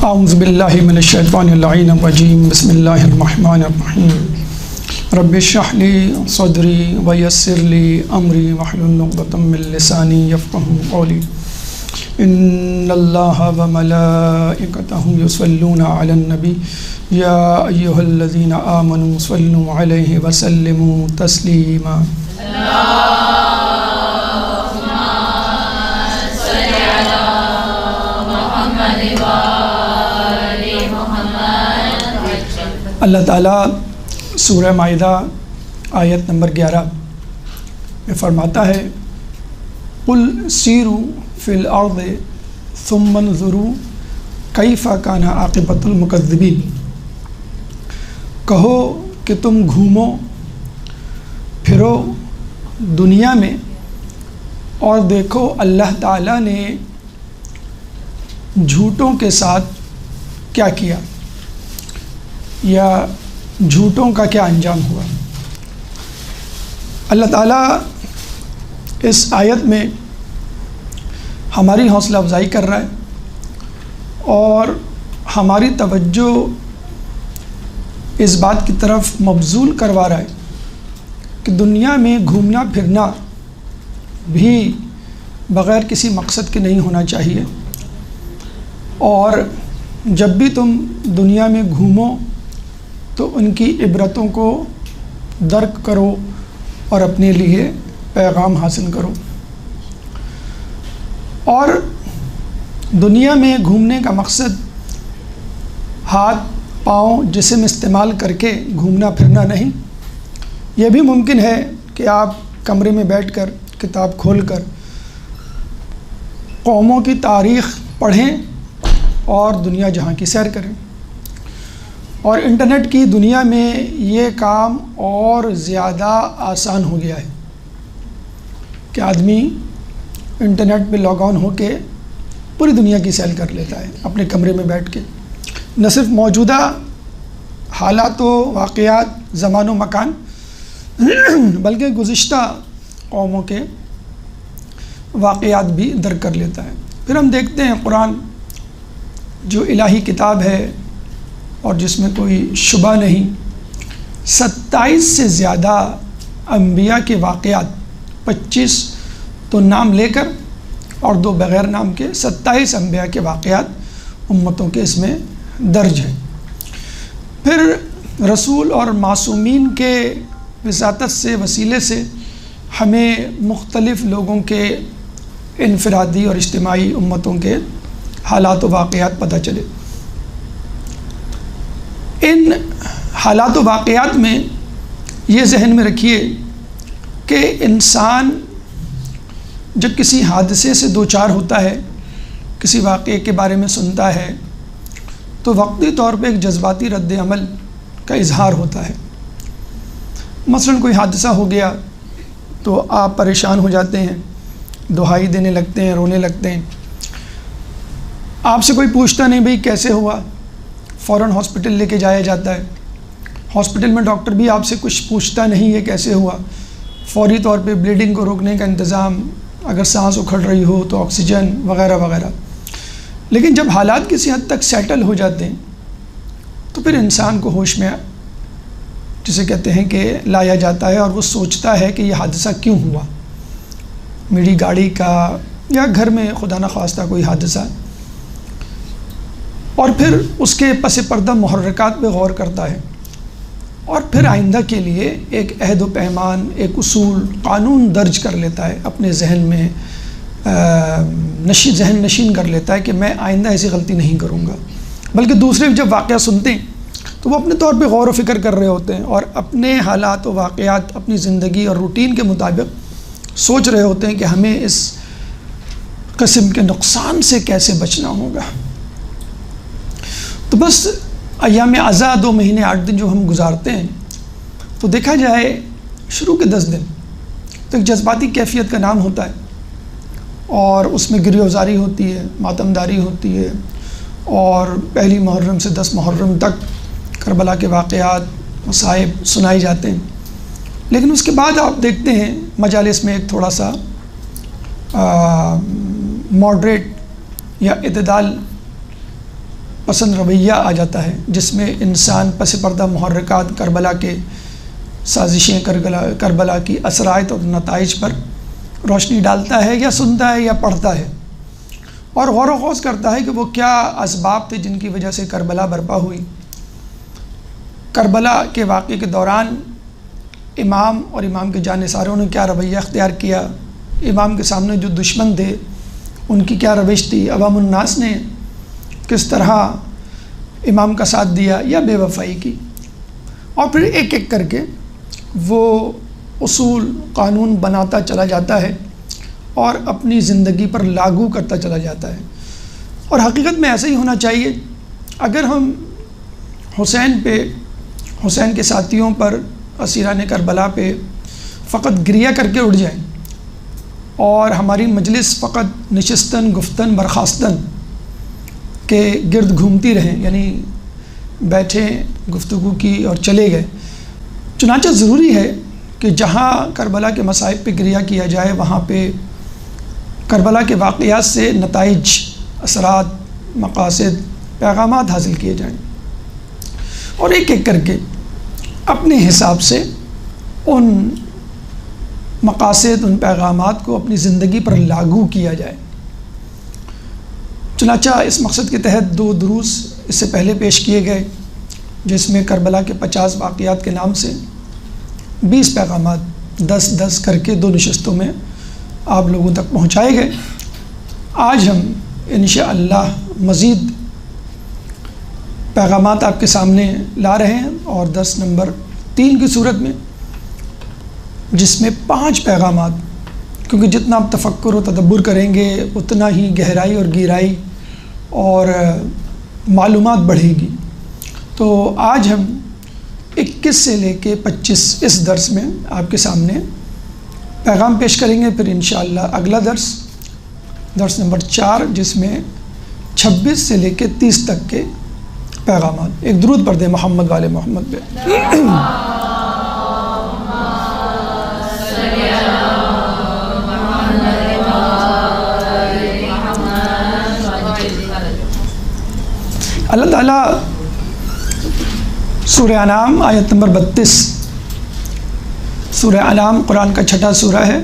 اعوذ باللہ من الشیطان اللعین الرجیم بسم اللہ الرحمن الرحیم رب اشرح لی صدری ویسر لی امری واحلل عقدۃ من لسانی یفقہوا قولی ان اللہ وملائکتہ یصلون علی النبی یا ایہا الذین آمنوا صلوا علیہ وسلموا تسلیما اللہ تعالیٰ سورہ مائدہ آیت نمبر 11 میں فرماتا ہے قُلْ سِیرُوا فِی الْأَرْضِ ثُمَّ انظُرُوا کیف کان عاقبۃ المکذبین، کہو کہ تم گھومو پھرو دنیا میں اور دیکھو اللہ تعالیٰ نے جھوٹوں کے ساتھ کیا کیا یا جھوٹوں کا کیا انجام ہوا۔ اللہ تعالیٰ اس آیت میں ہماری حوصلہ افزائی کر رہا ہے اور ہماری توجہ اس بات کی طرف مبذول کروا رہا ہے کہ دنیا میں گھومنا پھرنا بھی بغیر کسی مقصد کے نہیں ہونا چاہیے، اور جب بھی تم دنیا میں گھومو تو ان کی عبرتوں کو درک کرو اور اپنے لیے پیغام حاصل کرو۔ اور دنیا میں گھومنے کا مقصد ہاتھ پاؤں جسم استعمال کر کے گھومنا پھرنا نہیں۔ یہ بھی ممکن ہے کہ آپ کمرے میں بیٹھ کر کتاب کھول کر قوموں کی تاریخ پڑھیں اور دنیا جہاں کی سیر کریں، اور انٹرنیٹ کی دنیا میں یہ کام اور زیادہ آسان ہو گیا ہے کہ آدمی انٹرنیٹ پہ لاگ آن ہو کے پوری دنیا کی سیر کر لیتا ہے اپنے کمرے میں بیٹھ کے، نہ صرف موجودہ حالات و واقعات زمان و مکان بلکہ گزشتہ قوموں کے واقعات بھی درک کر لیتا ہے۔ پھر ہم دیکھتے ہیں قرآن جو الہی کتاب ہے اور جس میں کوئی شبہ نہیں، 27 سے زیادہ انبیاء کے واقعات، 25 تو نام لے کر اور 2 بغیر نام کے 27 انبیاء کے واقعات امتوں کے اس میں درج ہیں۔ پھر رسول اور معصومین کے وساطت سے وسیلے سے ہمیں مختلف لوگوں کے انفرادی اور اجتماعی امتوں کے حالات و واقعات پتہ چلے۔ ان حالات و واقعات میں یہ ذہن میں رکھیے کہ انسان جب کسی حادثے سے دوچار ہوتا ہے، کسی واقعے کے بارے میں سنتا ہے، تو وقتی طور پہ ایک جذباتی رد عمل کا اظہار ہوتا ہے۔ مثلاً کوئی حادثہ ہو گیا تو آپ پریشان ہو جاتے ہیں، دہائی دینے لگتے ہیں، رونے لگتے ہیں۔ آپ سے کوئی پوچھتا نہیں بھئی کیسے ہوا، فوراً ہاسپٹل لے کے جایا جاتا ہے۔ ہاسپٹل میں ڈاکٹر بھی آپ سے کچھ پوچھتا نہیں یہ کیسے ہوا، فوری طور پہ بلیڈنگ کو روکنے کا انتظام، اگر سانس اکھڑ رہی ہو تو آکسیجن وغیرہ وغیرہ۔ لیکن جب حالات کسی حد تک سیٹل ہو جاتے ہیں تو پھر انسان کو ہوش میں جسے کہتے ہیں کہ لایا جاتا ہے، اور وہ سوچتا ہے کہ یہ حادثہ کیوں ہوا، میری گاڑی کا یا گھر میں خدا نخواستہ کوئی حادثہ، اور پھر اس کے پس پردہ محرکات پہ غور کرتا ہے، اور پھر آئندہ کے لیے ایک عہد و پیمان، ایک اصول قانون درج کر لیتا ہے اپنے ذہن میں، ذہن نشین کر لیتا ہے کہ میں آئندہ ایسی غلطی نہیں کروں گا۔ بلکہ دوسرے جب واقعہ سنتے ہیں تو وہ اپنے طور پہ غور و فکر کر رہے ہوتے ہیں اور اپنے حالات و واقعات اپنی زندگی اور روٹین کے مطابق سوچ رہے ہوتے ہیں کہ ہمیں اس قسم کے نقصان سے کیسے بچنا ہوگا۔ تو بس ایام عزا 2 مہینے 8 دن جو ہم گزارتے ہیں، تو دیکھا جائے شروع کے 10 دن تو ایک جذباتی کیفیت کا نام ہوتا ہے، اور اس میں گریہ‌وزاری ہوتی ہے، ماتمداری ہوتی ہے، اور پہلی محرم سے 10 محرم تک کربلا کے واقعات مصائب سنائے جاتے ہیں۔ لیکن اس کے بعد آپ دیکھتے ہیں مجالس میں ایک تھوڑا سا ماڈریٹ یا اعتدال پسند رویہ آ جاتا ہے، جس میں انسان پس پردہ محرکات کربلا کے سازشیں، کربلا کی اثرات اور نتائج پر روشنی ڈالتا ہے، یا سنتا ہے یا پڑھتا ہے، اور غور و خوض کرتا ہے کہ وہ کیا اسباب تھے جن کی وجہ سے کربلا برپا ہوئی۔ کربلا کے واقعے کے دوران امام اور امام کے جانثاروں نے کیا رویہ اختیار کیا، امام کے سامنے جو دشمن تھے ان کی کیا روش تھی، عوام الناس نے کس طرح امام کا ساتھ دیا یا بے وفائی کی، اور پھر ایک ایک کر کے وہ اصول قانون بناتا چلا جاتا ہے اور اپنی زندگی پر لاگو کرتا چلا جاتا ہے۔ اور حقیقت میں ایسا ہی ہونا چاہیے۔ اگر ہم حسین کے ساتھیوں پر، اسیران کربلا پہ فقط گریہ کر کے اٹھ جائیں اور ہماری مجلس فقط نشستن گفتن برخاستن کے گرد گھومتی رہیں، یعنی بیٹھے گفتگو کی اور چلے گئے، چنانچہ ضروری ہے کہ جہاں کربلا کے مصائب پہ گریہ کیا جائے وہاں پہ کربلا کے واقعات سے نتائج، اثرات، مقاصد، پیغامات حاصل کیے جائیں، اور ایک ایک کر کے اپنے حساب سے ان مقاصد، ان پیغامات کو اپنی زندگی پر لاگو کیا جائے۔ چنانچہ اس مقصد کے تحت 2 دروس اس سے پہلے پیش کیے گئے، جس میں کربلا کے 50 واقعات کے نام سے 20 پیغامات 10 کر کے 2 نشستوں میں آپ لوگوں تک پہنچائے گئے۔ آج ہم انشاءاللہ مزید پیغامات آپ کے سامنے لا رہے ہیں، اور 10 نمبر 3 کی صورت میں، جس میں 5 پیغامات، کیونکہ جتنا آپ تفکر و تدبر کریں گے اتنا ہی گہرائی اور گہرائی اور معلومات بڑھے گی۔ تو آج ہم 21 سے لے کے 25 اس درس میں آپ کے سامنے پیغام پیش کریں گے، پھر انشاءاللہ اگلا درس نمبر 4، جس میں 26 سے لے کے 30 تک کے پیغامات۔ ایک درود پڑھ دیں محمد والے محمد پہ۔ اللہ تعالیٰ سورہ انعام آیت نمبر 32، سورہ انعام قرآن کا 6واں سورہ ہے،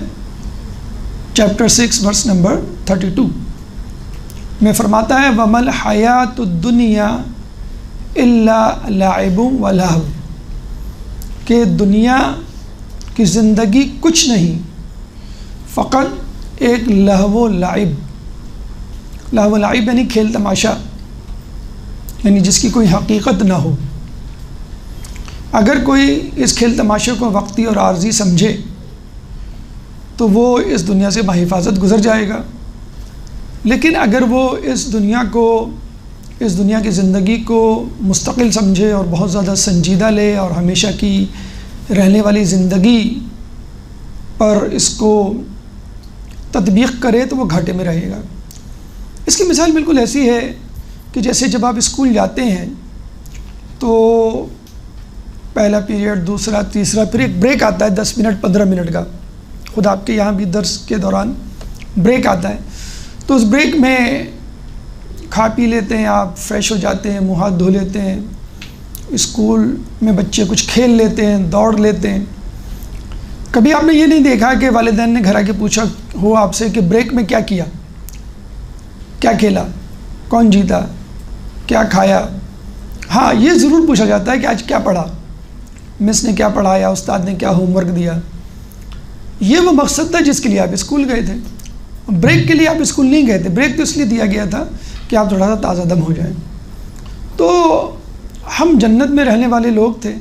چیپٹر 6 ورس نمبر 32 میں فرماتا ہے وَمَا الْحَيَاةُ الدُّنْيَا إِلَّا لَعِبٌ وَلَهْوٌ، کہ دنیا کی زندگی کچھ نہیں فقط ایک لہو و لعب۔ لہو و لعب یعنی کھیل تماشا، یعنی جس کی کوئی حقیقت نہ ہو۔ اگر کوئی اس کھیل تماشے کو وقتی اور عارضی سمجھے تو وہ اس دنیا سے بحفاظت گزر جائے گا، لیکن اگر وہ اس دنیا کی زندگی کو مستقل سمجھے اور بہت زیادہ سنجیدہ لے اور ہمیشہ کی رہنے والی زندگی پر اس کو تطبیق کرے تو وہ گھاٹے میں رہے گا۔ اس کی مثال بالکل ایسی ہے کہ جیسے جب آپ اسکول جاتے ہیں تو پہلا پیریڈ، دوسرا، تیسرا، پھر ایک بریک آتا ہے 10 منٹ 15 منٹ کا، خود آپ کے یہاں بھی درس کے دوران بریک آتا ہے، تو اس بریک میں کھا پی لیتے ہیں، آپ فریش ہو جاتے ہیں، منہ ہاتھ دھو لیتے ہیں، اسکول میں بچے کچھ کھیل لیتے ہیں، دوڑ لیتے ہیں۔ کبھی آپ نے یہ نہیں دیکھا کہ والدین نے گھر آ کے پوچھا ہو آپ سے کہ بریک میں کیا کیا، کیا کھیلا، کون جیتا، کیا کھایا؟ ہاں، یہ ضرور پوچھا جاتا ہے کہ آج کیا پڑھا، مس نے کیا پڑھایا، استاد نے کیا ہوم ورک دیا۔ یہ وہ مقصد تھا جس کے لیے آپ اسکول گئے تھے۔ بریک کے لیے آپ اسکول نہیں گئے تھے، بریک تو اس لیے دیا گیا تھا کہ آپ تھوڑا سا تازہ دم ہو جائیں۔ تو ہم جنت میں رہنے والے لوگ تھے،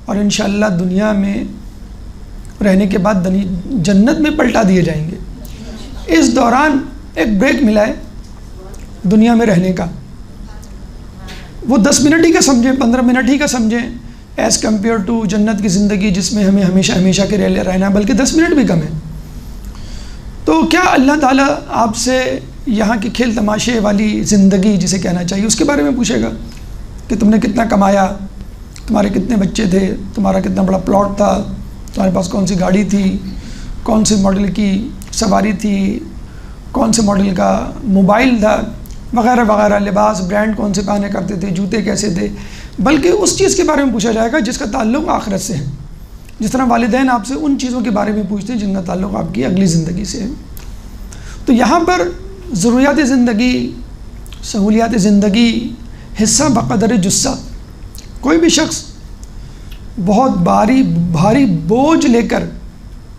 اور انشاءاللہ دنیا میں رہنے کے بعد جنت میں پلٹا دیے جائیں گے۔ اس دوران ایک بریک ملا ہے دنیا میں رہنے کا، وہ 10 منٹ ہی کا سمجھیں، 15 منٹ ہی کا سمجھیں، ایز کمپیئر ٹو جنت کی زندگی جس میں ہمیں ہمیشہ کے رہنا ہے، بلکہ 10 منٹ بھی کم ہے۔ تو کیا اللہ تعالیٰ آپ سے یہاں کی کھیل تماشے والی زندگی جسے کہنا چاہیے اس کے بارے میں پوچھے گا کہ تم نے کتنا کمایا، تمہارے کتنے بچے تھے، تمہارا کتنا بڑا پلاٹ تھا، تمہارے پاس کون سی گاڑی تھی، کون سے ماڈل کی سواری تھی، کون سے ماڈل کا موبائل تھا؟ وغیرہ وغیرہ، لباس برانڈ کون سے پہنے کرتے تھے، جوتے کیسے تھے، بلکہ اس چیز کے بارے میں پوچھا جائے گا جس کا تعلق آخرت سے ہے. جس طرح والدین آپ سے ان چیزوں کے بارے میں پوچھتے ہیں جن کا تعلق آپ کی اگلی زندگی سے ہے. تو یہاں پر ضروریات زندگی، سہولیات زندگی، حصہ بقدر جثہ. کوئی بھی شخص بہت بھاری بوجھ لے کر،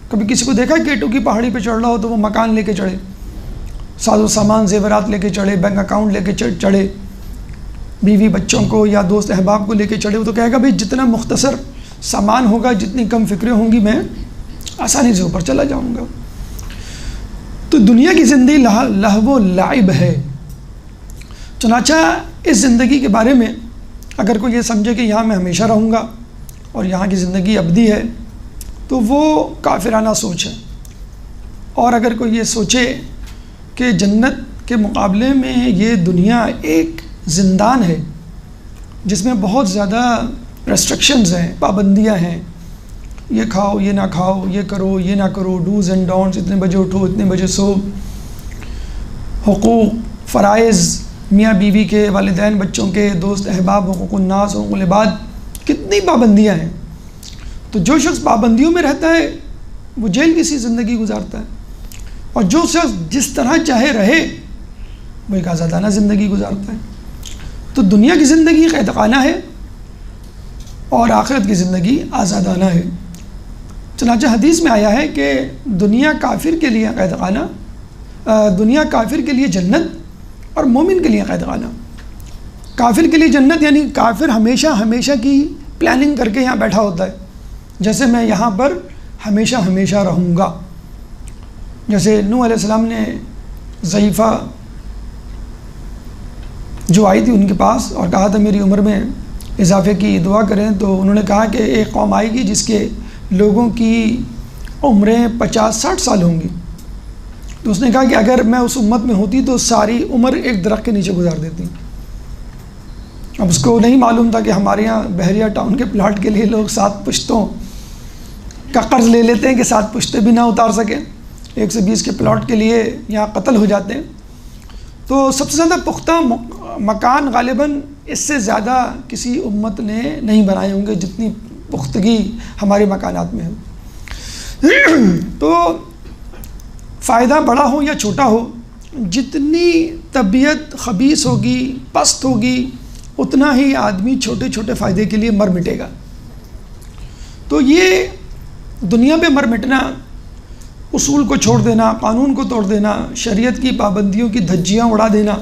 کبھی کسی کو دیکھا کیٹو کی پہاڑی پہ چڑھ رہا ہو تو وہ مکان لے کے چڑھے، ساز و سامان زیورات لے کے چڑھے، بینک اکاؤنٹ لے کے چڑھے، بیوی بچوں کو یا دوست احباب کو لے کے چڑھے، وہ تو کہے گا بھائی جتنا مختصر سامان ہوگا، جتنی کم فکریں ہوں گی، میں آسانی سے اوپر چلا جاؤں گا. تو دنیا کی زندگی لہو و لعب ہے. چنانچہ اس زندگی کے بارے میں اگر کوئی یہ سمجھے کہ یہاں میں ہمیشہ رہوں گا اور یہاں کی زندگی ابدی ہے تو وہ کافرانہ سوچ ہے. اور اگر کوئی یہ سوچے کہ جنت کے مقابلے میں یہ دنیا ایک زندان ہے جس میں بہت زیادہ ریسٹرکشنز ہیں، پابندیاں ہیں، یہ کھاؤ یہ نہ کھاؤ، یہ کرو یہ نہ کرو، ڈوز اینڈ ڈونٹس، اتنے بجے اٹھو اتنے بجے سو، حقوق فرائض میاں بیوی کے، والدین بچوں کے، دوست احباب، حقوق الناس، حقوق العباد، کتنی پابندیاں ہیں. تو جو شخص پابندیوں میں رہتا ہے وہ جیل کی سی زندگی گزارتا ہے، اور جو شخص جس طرح چاہے رہے وہ ایک آزادانہ زندگی گزارتا ہے. تو دنیا کی زندگی قید خانہ ہے اور آخرت کی زندگی آزادانہ ہے. چنانچہ حدیث میں آیا ہے کہ دنیا کافر کے لیے قید خانہ، دنیا کافر کے لیے جنت اور مومن کے لیے قید خانہ. کافر کے لیے جنت یعنی کافر ہمیشہ کی پلاننگ کر کے یہاں بیٹھا ہوتا ہے، جیسے میں یہاں پر ہمیشہ رہوں گا. جیسے نوح علیہ السلام نے ضعیفہ جو آئی تھی ان کے پاس اور کہا تھا میری عمر میں اضافے کی دعا کریں، تو انہوں نے کہا کہ ایک قوم آئے گی جس کے لوگوں کی عمریں 50-60 سال ہوں گی. تو اس نے کہا کہ اگر میں اس امت میں ہوتی تو ساری عمر ایک درخت کے نیچے گزار دیتی. اب اس کو نہیں معلوم تھا کہ ہمارے یہاں بحریہ ٹاؤن کے پلاٹ کے لیے لوگ 7 پشتوں کا قرض لے لیتے ہیں کہ 7 پشتے بھی نہ اتار سکیں. 120 کے پلاٹ کے لیے یہاں قتل ہو جاتے ہیں. تو سب سے زیادہ پختہ مکان غالباً اس سے زیادہ کسی امت نے نہیں بنائے ہوں گے جتنی پختگی ہمارے مکانات میں ہے. تو فائدہ بڑا ہو یا چھوٹا ہو، جتنی طبیعت خبیث ہوگی، پست ہوگی، اتنا ہی آدمی چھوٹے چھوٹے فائدے کے لیے مر مٹے گا. تو یہ دنیا پہ مر مٹنا، اصول کو چھوڑ دینا، قانون کو توڑ دینا، شریعت کی پابندیوں کی دھجیاں اڑا دینا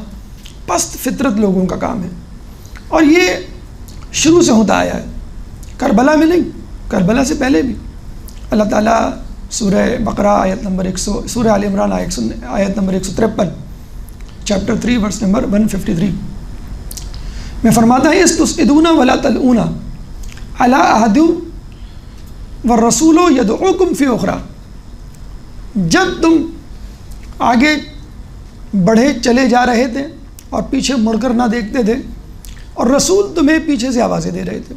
پست فطرت لوگوں کا کام ہے. اور یہ شروع سے ہوتا آیا ہے، کربلا میں نہیں، کربلا سے پہلے بھی. اللہ تعالیٰ سورہ بقرہ آیت نمبر 100، سورہ آل عمران آیت نمبر 153، چیپٹر 3 ورس نمبر 153 میں فرماتا ہے استسعدون ولا تلؤون علی احد والرسول یدعوکم فی اخری. جب تم آگے بڑھے چلے جا رہے تھے اور پیچھے مڑ کر نہ دیکھتے تھے، اور رسول تمہیں پیچھے سے آوازیں دے رہے تھے،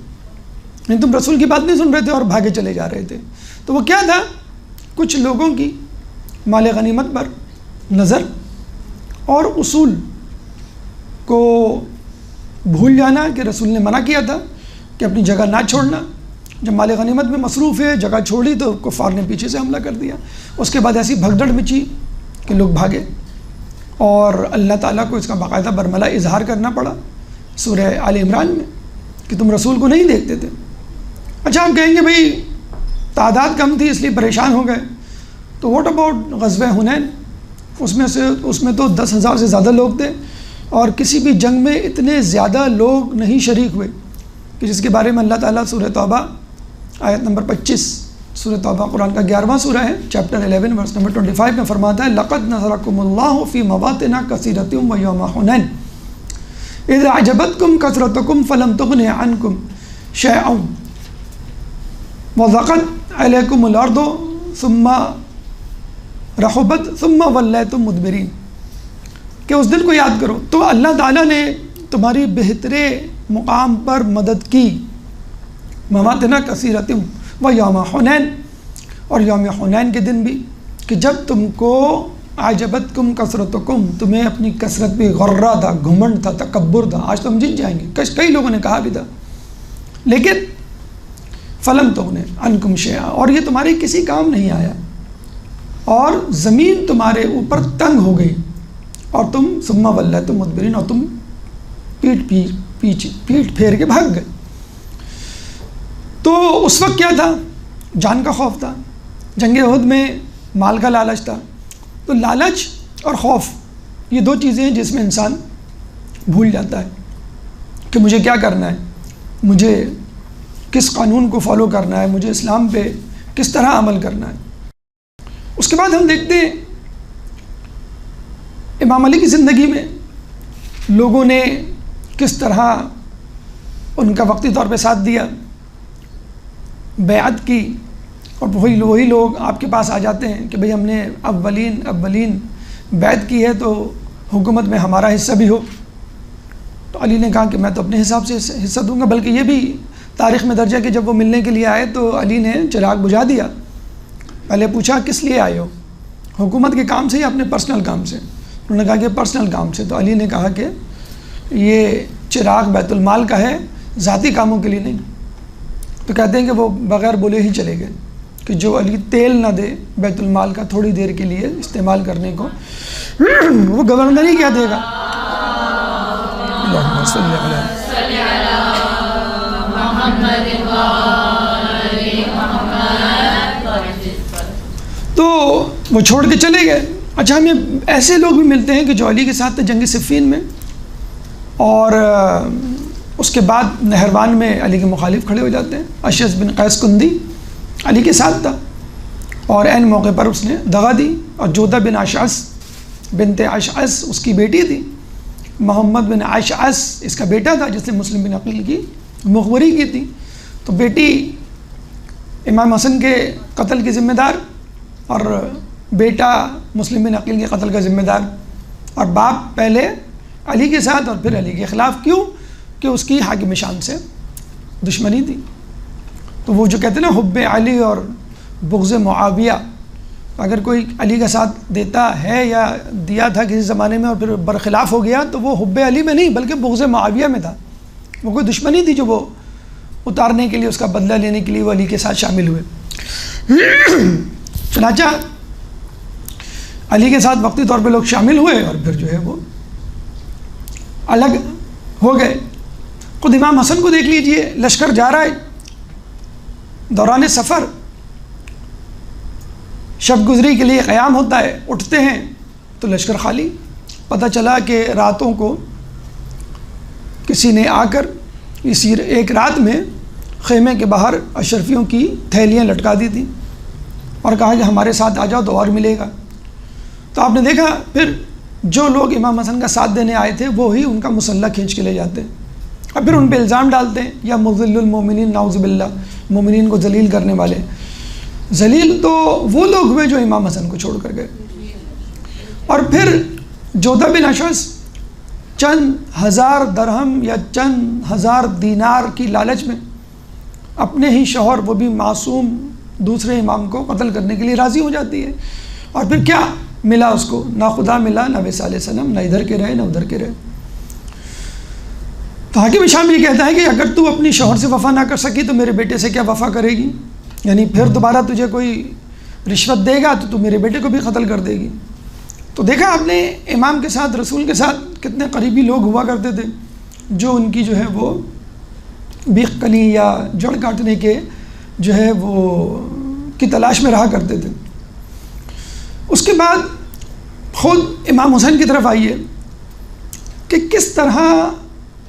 یعنی تم رسول کی بات نہیں سن رہے تھے اور بھاگے چلے جا رہے تھے. تو وہ کیا تھا؟ کچھ لوگوں کی مال غنیمت پر نظر اور اصول کو بھول جانا کہ رسول نے منع کیا تھا کہ اپنی جگہ نہ چھوڑنا. جب مال غنیمت میں مصروف ہے، جگہ چھوڑی تو کفار نے پیچھے سے حملہ کر دیا. اس کے بعد ایسی بھگدڑ مچی کہ لوگ بھاگے، اور اللہ تعالیٰ کو اس کا باقاعدہ برملا اظہار کرنا پڑا سورہ آل عمران میں کہ تم رسول کو نہیں دیکھتے تھے. اچھا ہم کہیں گے بھئی تعداد کم تھی اس لیے پریشان ہو گئے، تو واٹ اباؤٹ غزوہ حنین؟ اس میں تو 10,000 سے زیادہ لوگ تھے، اور کسی بھی جنگ میں اتنے زیادہ لوگ نہیں شریک ہوئے کہ جس کے بارے میں اللہ تعالیٰ سورہ توبہ آیت نمبر 25، سورہ توبہ قرآن کا 11واں سورہ ہے، چیپٹر 11 ورس نمبر 25 میں فرماتا ہے لقد نصرکم اللہ فی مواطن کثیرۃ ویوم حنین اذ اعجبتکم کثرتکم فلم تغن عنکم شیئا وضاقت علیکم الارض ثم رحبت ثم ولیتم مدبرین. کہ اس دن کو یاد کرو تو اللہ تعالیٰ نے تمہاری بہترے مقام پر مدد کی، مواطن کثیرۃ و یوم حنین، اور یوم حنین کے دن بھی، کہ جب تم کو عجبتکم کثرتکم، تمہیں اپنی کثرت پہ غرہ تھا، گھمنڈ تھا، تکبر تھا، آج تو ہم جیت جائیں گے، کئی لوگوں نے کہا بھی تھا، لیکن فلم تغن عنکم شیئا، اور یہ تمہارے کسی کام نہیں آیا، اور زمین تمہارے اوپر تنگ ہو گئی، اور تم ثم ولیتم مدبرین، اور تم پیٹ پھیر کے بھاگ گئے۔ تو اس وقت کیا تھا؟ جان کا خوف تھا، جنگ احد میں مال کا لالچ تھا۔ تو لالچ اور خوف یہ دو چیزیں ہیں جس میں انسان بھول جاتا ہے کہ مجھے کیا کرنا ہے، مجھے کس قانون کو فالو کرنا ہے، مجھے اسلام پہ کس طرح عمل کرنا ہے۔ اس کے بعد ہم دیکھتے ہیں امام علی کی زندگی میں لوگوں نے کس طرح ان کا وقتی طور پہ ساتھ دیا، بیعت کی، اور وہی لوگ آپ کے پاس آ جاتے ہیں کہ بھئی ہم نے اولین بیعت کی ہے تو حکومت میں ہمارا حصہ بھی ہو۔ تو علی نے کہا کہ میں تو اپنے حساب سے حصہ دوں گا، بلکہ یہ بھی تاریخ میں درج ہے کہ جب وہ ملنے کے لیے آئے تو علی نے چراغ بجھا دیا۔ پہلے پوچھا کس لیے آئے ہو، حکومت کے کام سے یا اپنے پرسنل کام سے؟ انہوں نے کہا کہ پرسنل کام سے۔ تو علی نے کہا کہ یہ چراغ بیت المال کا ہے، ذاتی کاموں کے لیے نہیں۔ تو کہتے ہیں کہ وہ بغیر بولے ہی چلے گئے کہ جو علی تیل نہ دے بیت المال کا تھوڑی دیر کے لیے استعمال کرنے کو، وہ گورنر ہی کیا دے گا۔ اللہم صلی علی تو وہ چھوڑ کے چلے گئے۔ اچھا، ہمیں ایسے لوگ بھی ملتے ہیں کہ جو علی کے ساتھ تھے جنگ صفین میں، اور اس کے بعد نہروان میں علی کے مخالف کھڑے ہو جاتے ہیں۔ اشعث بن قیس کندی علی کے ساتھ تھا، اور عین موقع پر اس نے دغا دی، اور جودہ بن اشعث بنت اشعث اس کی بیٹی تھی، محمد بن اشعث اس کا بیٹا تھا جس نے مسلم بن عقیل کی مخبری کی تھی۔ تو بیٹی امام حسن کے قتل کی ذمہ دار، اور بیٹا مسلم بن عقیل کے قتل کا ذمہ دار، اور باپ پہلے علی کے ساتھ اور پھر علی کے خلاف۔ کیوں؟ کہ اس کی حاکم شان سے دشمنی تھی۔ تو وہ جو کہتے ہیں نا حب علی اور بغض معاویہ، اگر کوئی علی کا ساتھ دیتا ہے یا دیا تھا کسی زمانے میں اور پھر برخلاف ہو گیا تو وہ حب علی میں نہیں بلکہ بغض معاویہ میں تھا۔ وہ کوئی دشمنی تھی جو وہ اتارنے کے لیے، اس کا بدلہ لینے کے لیے وہ علی کے ساتھ شامل ہوئے۔ چنانچہ علی کے ساتھ وقتی طور پہ لوگ شامل ہوئے اور پھر جو ہے وہ الگ ہو گئے۔ خود امام حسن کو دیکھ لیجئے، لشکر جا رہا ہے، دوران سفر شب گزری کے لیے قیام ہوتا ہے، اٹھتے ہیں تو لشکر خالی۔ پتہ چلا کہ راتوں کو کسی نے آ کر اسی ایک رات میں خیمے کے باہر اشرفیوں کی تھیلیاں لٹکا دی تھیں اور کہا کہ ہمارے ساتھ آ جاؤ تو اور ملے گا۔ تو آپ نے دیکھا پھر جو لوگ امام حسن کا ساتھ دینے آئے تھے وہی ان کا مسلح کھینچ کے لے جاتے ہیں اور پھر ان پہ الزام ڈالتے ہیں، یا مذل المومنین نعوذ باللہ، مومنین کو ذلیل کرنے والے۔ ذلیل تو وہ لوگ ہوئے جو امام حسن کو چھوڑ کر گئے۔ اور پھر جودہ بن اشعث چند ہزار درہم یا چند ہزار دینار کی لالچ میں اپنے ہی شوہر، وہ بھی معصوم دوسرے امام کو قتل کرنے کے لیے راضی ہو جاتی ہے۔ اور پھر کیا ملا اس کو؟ نہ خدا ملا، نہ نبی صلی اللہ علیہ وسلم، نہ ادھر کے رہے نہ ادھر کے رہے۔ تو حاکم شام یہ کہتا ہے کہ اگر تو اپنی شوہر سے وفا نہ کر سکی تو میرے بیٹے سے کیا وفا کرے گی؟ یعنی پھر دوبارہ تجھے کوئی رشوت دے گا تو میرے بیٹے کو بھی قتل کر دے گی۔ تو دیکھا آپ نے امام کے ساتھ، رسول کے ساتھ کتنے قریبی لوگ ہوا کرتے تھے جو ان کی جو ہے وہ بیخ کنی یا جڑ کاٹنے کے جو ہے وہ کی تلاش میں رہا کرتے تھے۔ اس کے بعد خود امام حسین کی طرف آئیے کہ کس طرح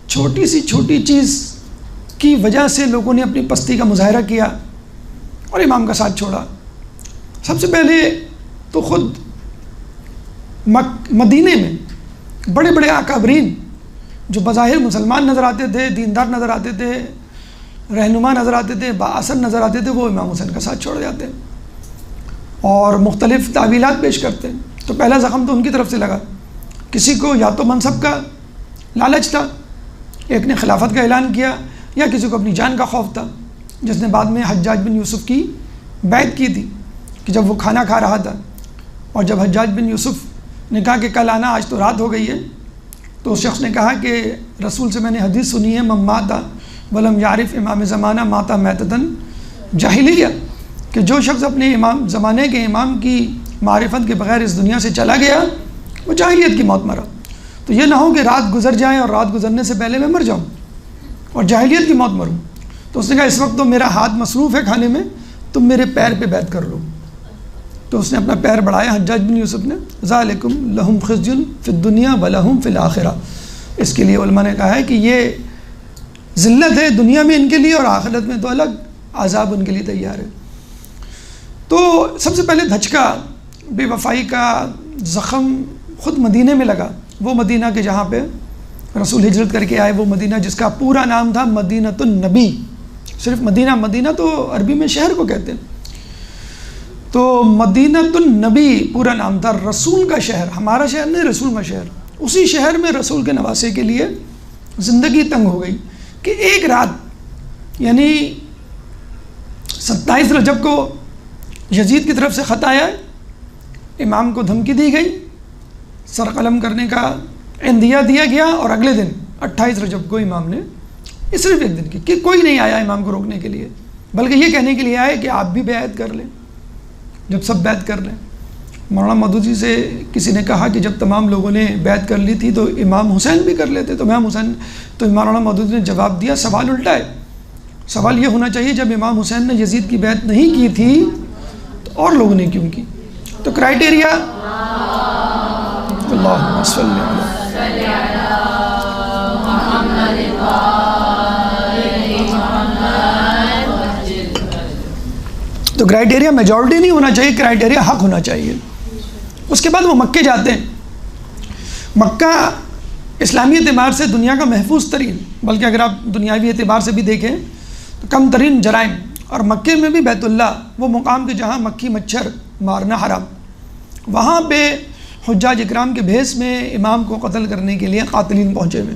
چھوٹی سی چھوٹی چیز کی وجہ سے لوگوں نے اپنی پستی کا مظاہرہ کیا اور امام کا ساتھ چھوڑا۔ سب سے پہلے تو خود مدینے میں بڑے بڑے اکابرین جو بظاہر مسلمان نظر آتے تھے، دیندار نظر آتے تھے، رہنما نظر آتے تھے، بااثر نظر آتے تھے، وہ امام حسین کا ساتھ چھوڑ جاتے اور مختلف تعویلات پیش کرتے۔ تو پہلا زخم تو ان کی طرف سے لگا۔ کسی کو یا تو منصب کا لالچ تھا، ایک نے خلافت کا اعلان کیا، یا کسی کو اپنی جان کا خوف تھا، جس نے بعد میں حجاج بن یوسف کی بیعت کی تھی کہ جب وہ کھانا کھا رہا تھا اور جب حجاج بن یوسف نے کہا کہ کل آنا، آج تو رات ہو گئی ہے، تو اس شخص نے کہا کہ رسول سے میں نے حدیث سنی ہے، من ماتا ولم یعرف امام زمانہ ماتا میتتن جاہلیہ، کہ جو شخص اپنے امام زمانے کے امام کی معرفت کے بغیر اس دنیا سے چلا گیا وہ جاہلیت کی موت مرا۔ تو یہ نہ ہو کہ رات گزر جائیں اور رات گزرنے سے پہلے میں مر جاؤں اور جاہلیت کی موت مروں۔ تو اس نے کہا اس وقت تو میرا ہاتھ مصروف ہے کھانے میں، تم میرے پیر پہ بیعت کر لو۔ تو اس نے اپنا پیر بڑھایا حجاج بن یوسف نے، ذالکم لہم خزی فی الدنیا ولہم فی الآخرہ۔ اس کے لیے علماء نے کہا ہے کہ یہ ذلت ہے دنیا میں ان کے لیے، اور آخرت میں تو الگ عذاب ان کے لیے تیار ہے۔ تو سب سے پہلے دھچکا بے وفائی کا زخم خود مدینہ میں لگا، وہ مدینہ کے جہاں پہ رسول ہجرت کر کے آئے، وہ مدینہ جس کا پورا نام تھا مدینۃ النبی۔ صرف مدینہ، مدینہ تو عربی میں شہر کو کہتے ہیں، تو مدینۃ النبی پورا نام تھا، رسول کا شہر، ہمارا شہر نہیں، رسول کا شہر۔ اسی شہر میں رسول کے نواسے کے لیے زندگی تنگ ہو گئی کہ ایک رات یعنی 27 رجب کو یزید کی طرف سے خط آیا ہے، امام کو دھمکی دی گئی، سر قلم کرنے کا عندیہ دیا گیا، اور اگلے دن 28 رجب کو امام نے صرف ایک دن کی کہ کوئی نہیں آیا امام کو روکنے کے لیے، بلکہ یہ کہنے کے لیے آئے کہ آپ بھی بیعت کر لیں۔ جب سب بیعت کر لیں، مولانا مودودی سے کسی نے کہا کہ جب تمام لوگوں نے بیعت کر لی تھی تو امام حسین بھی کر لیتے، تو امام حسین، تو مولانا مودودی نے جواب دیا سوال الٹا ہے، سوال یہ ہونا چاہیے جب امام حسین نے یزید کی بیعت نہیں کی تھی تو اور لوگوں نے کیوں کی؟ تو کرائٹیریا اللہم صلی علی تو کرائٹیریا میجورٹی نہیں ہونا چاہیے، کرائٹیریا حق ہونا چاہیے۔ اس کے بعد وہ مکے جاتے ہیں۔ مکہ اسلامی اعتبار سے دنیا کا محفوظ ترین، بلکہ اگر آپ دنیاوی اعتبار سے بھی دیکھیں تو کم ترین جرائم، اور مکے میں بھی بیت اللہ وہ مقام کہ جہاں مکھی مچھر مارنا حرام، وہاں پہ حجاج اکرام کے بھیس میں امام کو قتل کرنے کے لیے قاتلین پہنچے ہوئے،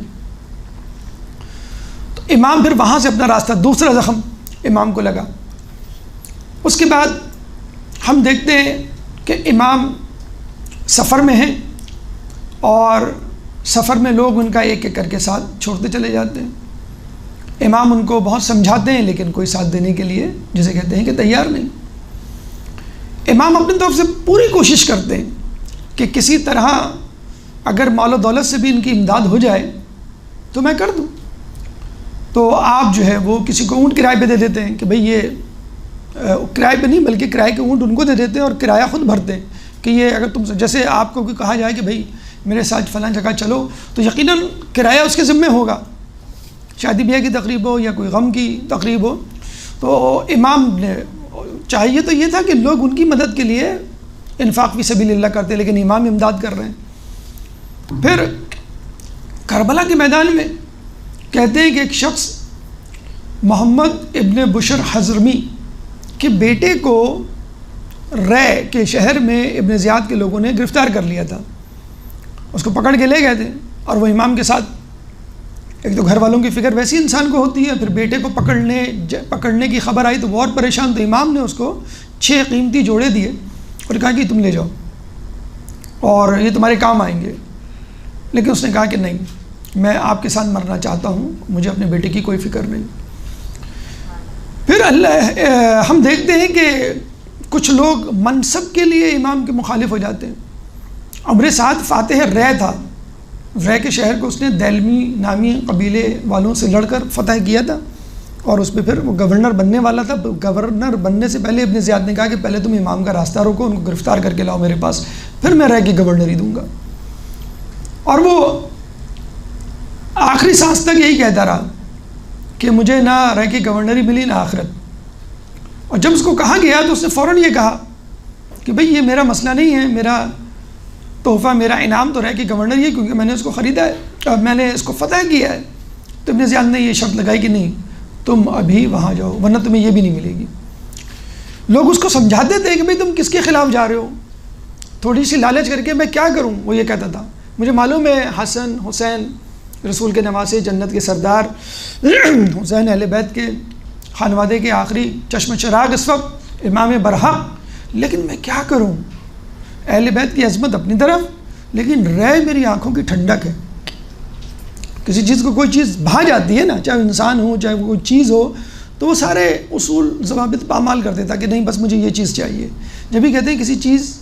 تو امام پھر وہاں سے اپنا راستہ، دوسرا زخم امام کو لگا۔ اس کے بعد ہم دیکھتے ہیں کہ امام سفر میں ہیں، اور سفر میں لوگ ان کا ایک ایک کر کے ساتھ چھوڑتے چلے جاتے ہیں۔ امام ان کو بہت سمجھاتے ہیں لیکن کوئی ساتھ دینے کے لیے جسے کہتے ہیں کہ تیار نہیں۔ امام اپنی طرف سے پوری کوشش کرتے ہیں کہ کسی طرح اگر مال و دولت سے بھی ان کی امداد ہو جائے تو میں کر دوں۔ تو آپ جو ہے وہ کسی کو اونٹ کرائے پہ دے دیتے ہیں کہ بھئی یہ کرائے پہ نہیں بلکہ کرائے کے اونٹ ان کو دے دیتے ہیں اور کرایہ خود بھرتے ہیں کہ یہ اگر تم سے، جیسے آپ کو کہا جائے کہ بھئی میرے ساتھ فلاں جگہ چلو تو یقیناً کرایہ اس کے ذمہ ہوگا، شادی بیاہ کی تقریب ہو یا کوئی غم کی تقریب ہو۔ تو امام نے چاہیے تو یہ تھا کہ لوگ ان کی مدد کے لیے انفاق فی سبیل اللہ کرتے، لیکن امام امداد کر رہے ہیں۔ پھر کربلا کے میدان میں کہتے ہیں کہ ایک شخص محمد ابن بشر حضرمی کے بیٹے کو رے کے شہر میں ابن زیاد کے لوگوں نے گرفتار کر لیا تھا، اس کو پکڑ کے لے گئے تھے، اور وہ امام کے ساتھ، ایک تو گھر والوں کی فکر ویسی انسان کو ہوتی ہے، پھر بیٹے کو پکڑنے کی خبر آئی تو وہ اور پریشان، تو امام نے اس کو 6 قیمتی جوڑے دیے اور کہا کہ تم لے جاؤ اور یہ تمہارے کام آئیں گے، لیکن اس نے کہا کہ نہیں، میں آپ کے ساتھ مرنا چاہتا ہوں، مجھے اپنے بیٹے کی کوئی فکر نہیں۔ پھر ہم دیکھتے ہیں کہ کچھ لوگ منصب کے لیے امام کے مخالف ہو جاتے ہیں۔ عمر سعد فاتح رے تھا، رے کے شہر کو اس نے دیلمی نامی قبیلے والوں سے لڑ کر فتح کیا تھا، اور اس پہ پھر وہ گورنر بننے والا تھا۔ گورنر بننے سے پہلے ابن زیاد نے کہا کہ پہلے تم امام کا راستہ روکو، ان کو گرفتار کر کے لاؤ میرے پاس، پھر میں رے کی گورنری دوں گا۔ اور وہ آخری سانس تک یہی کہتا رہا کہ مجھے نہ رے کی گورنری ملی نہ آخرت۔ اور جب اس کو کہا گیا تو اس نے فوراً یہ کہا کہ بھئی یہ میرا مسئلہ نہیں ہے، میرا تحفہ، میرا انعام تو رے کی گورنری ہے، کیونکہ میں نے اس کو خریدا ہے اور میں نے اس کو فتح کیا ہے۔ تو ابن زیاد نے یہ شرط لگائی کہ نہیں، تم ابھی وہاں جاؤ ورنہ تمہیں یہ بھی نہیں ملے گی۔ لوگ اس کو سمجھاتے تھے کہ بھئی تم کس کے خلاف جا رہے ہو، تھوڑی سی لالچ کر کے میں کیا کروں۔ وہ یہ کہتا تھا مجھے معلوم ہے حسن حسین رسول کے نواسے، جنت کے سردار، حسین اہل بیت کے خانوادے کے آخری چشم چراغ اس وقت، امام برحق، لیکن میں کیا کروں، اہل بیت کی عظمت اپنی طرف، لیکن رہ میری آنکھوں کی ٹھنڈک ہے۔ کسی چیز کو کوئی چیز بھا جاتی ہے نا، چاہے انسان ہو چاہے کوئی چیز ہو، تو وہ سارے اصول ضوابط پامال کر دیتا کہ نہیں بس مجھے یہ چیز چاہیے۔ جب بھی کہتے ہیں کسی چیز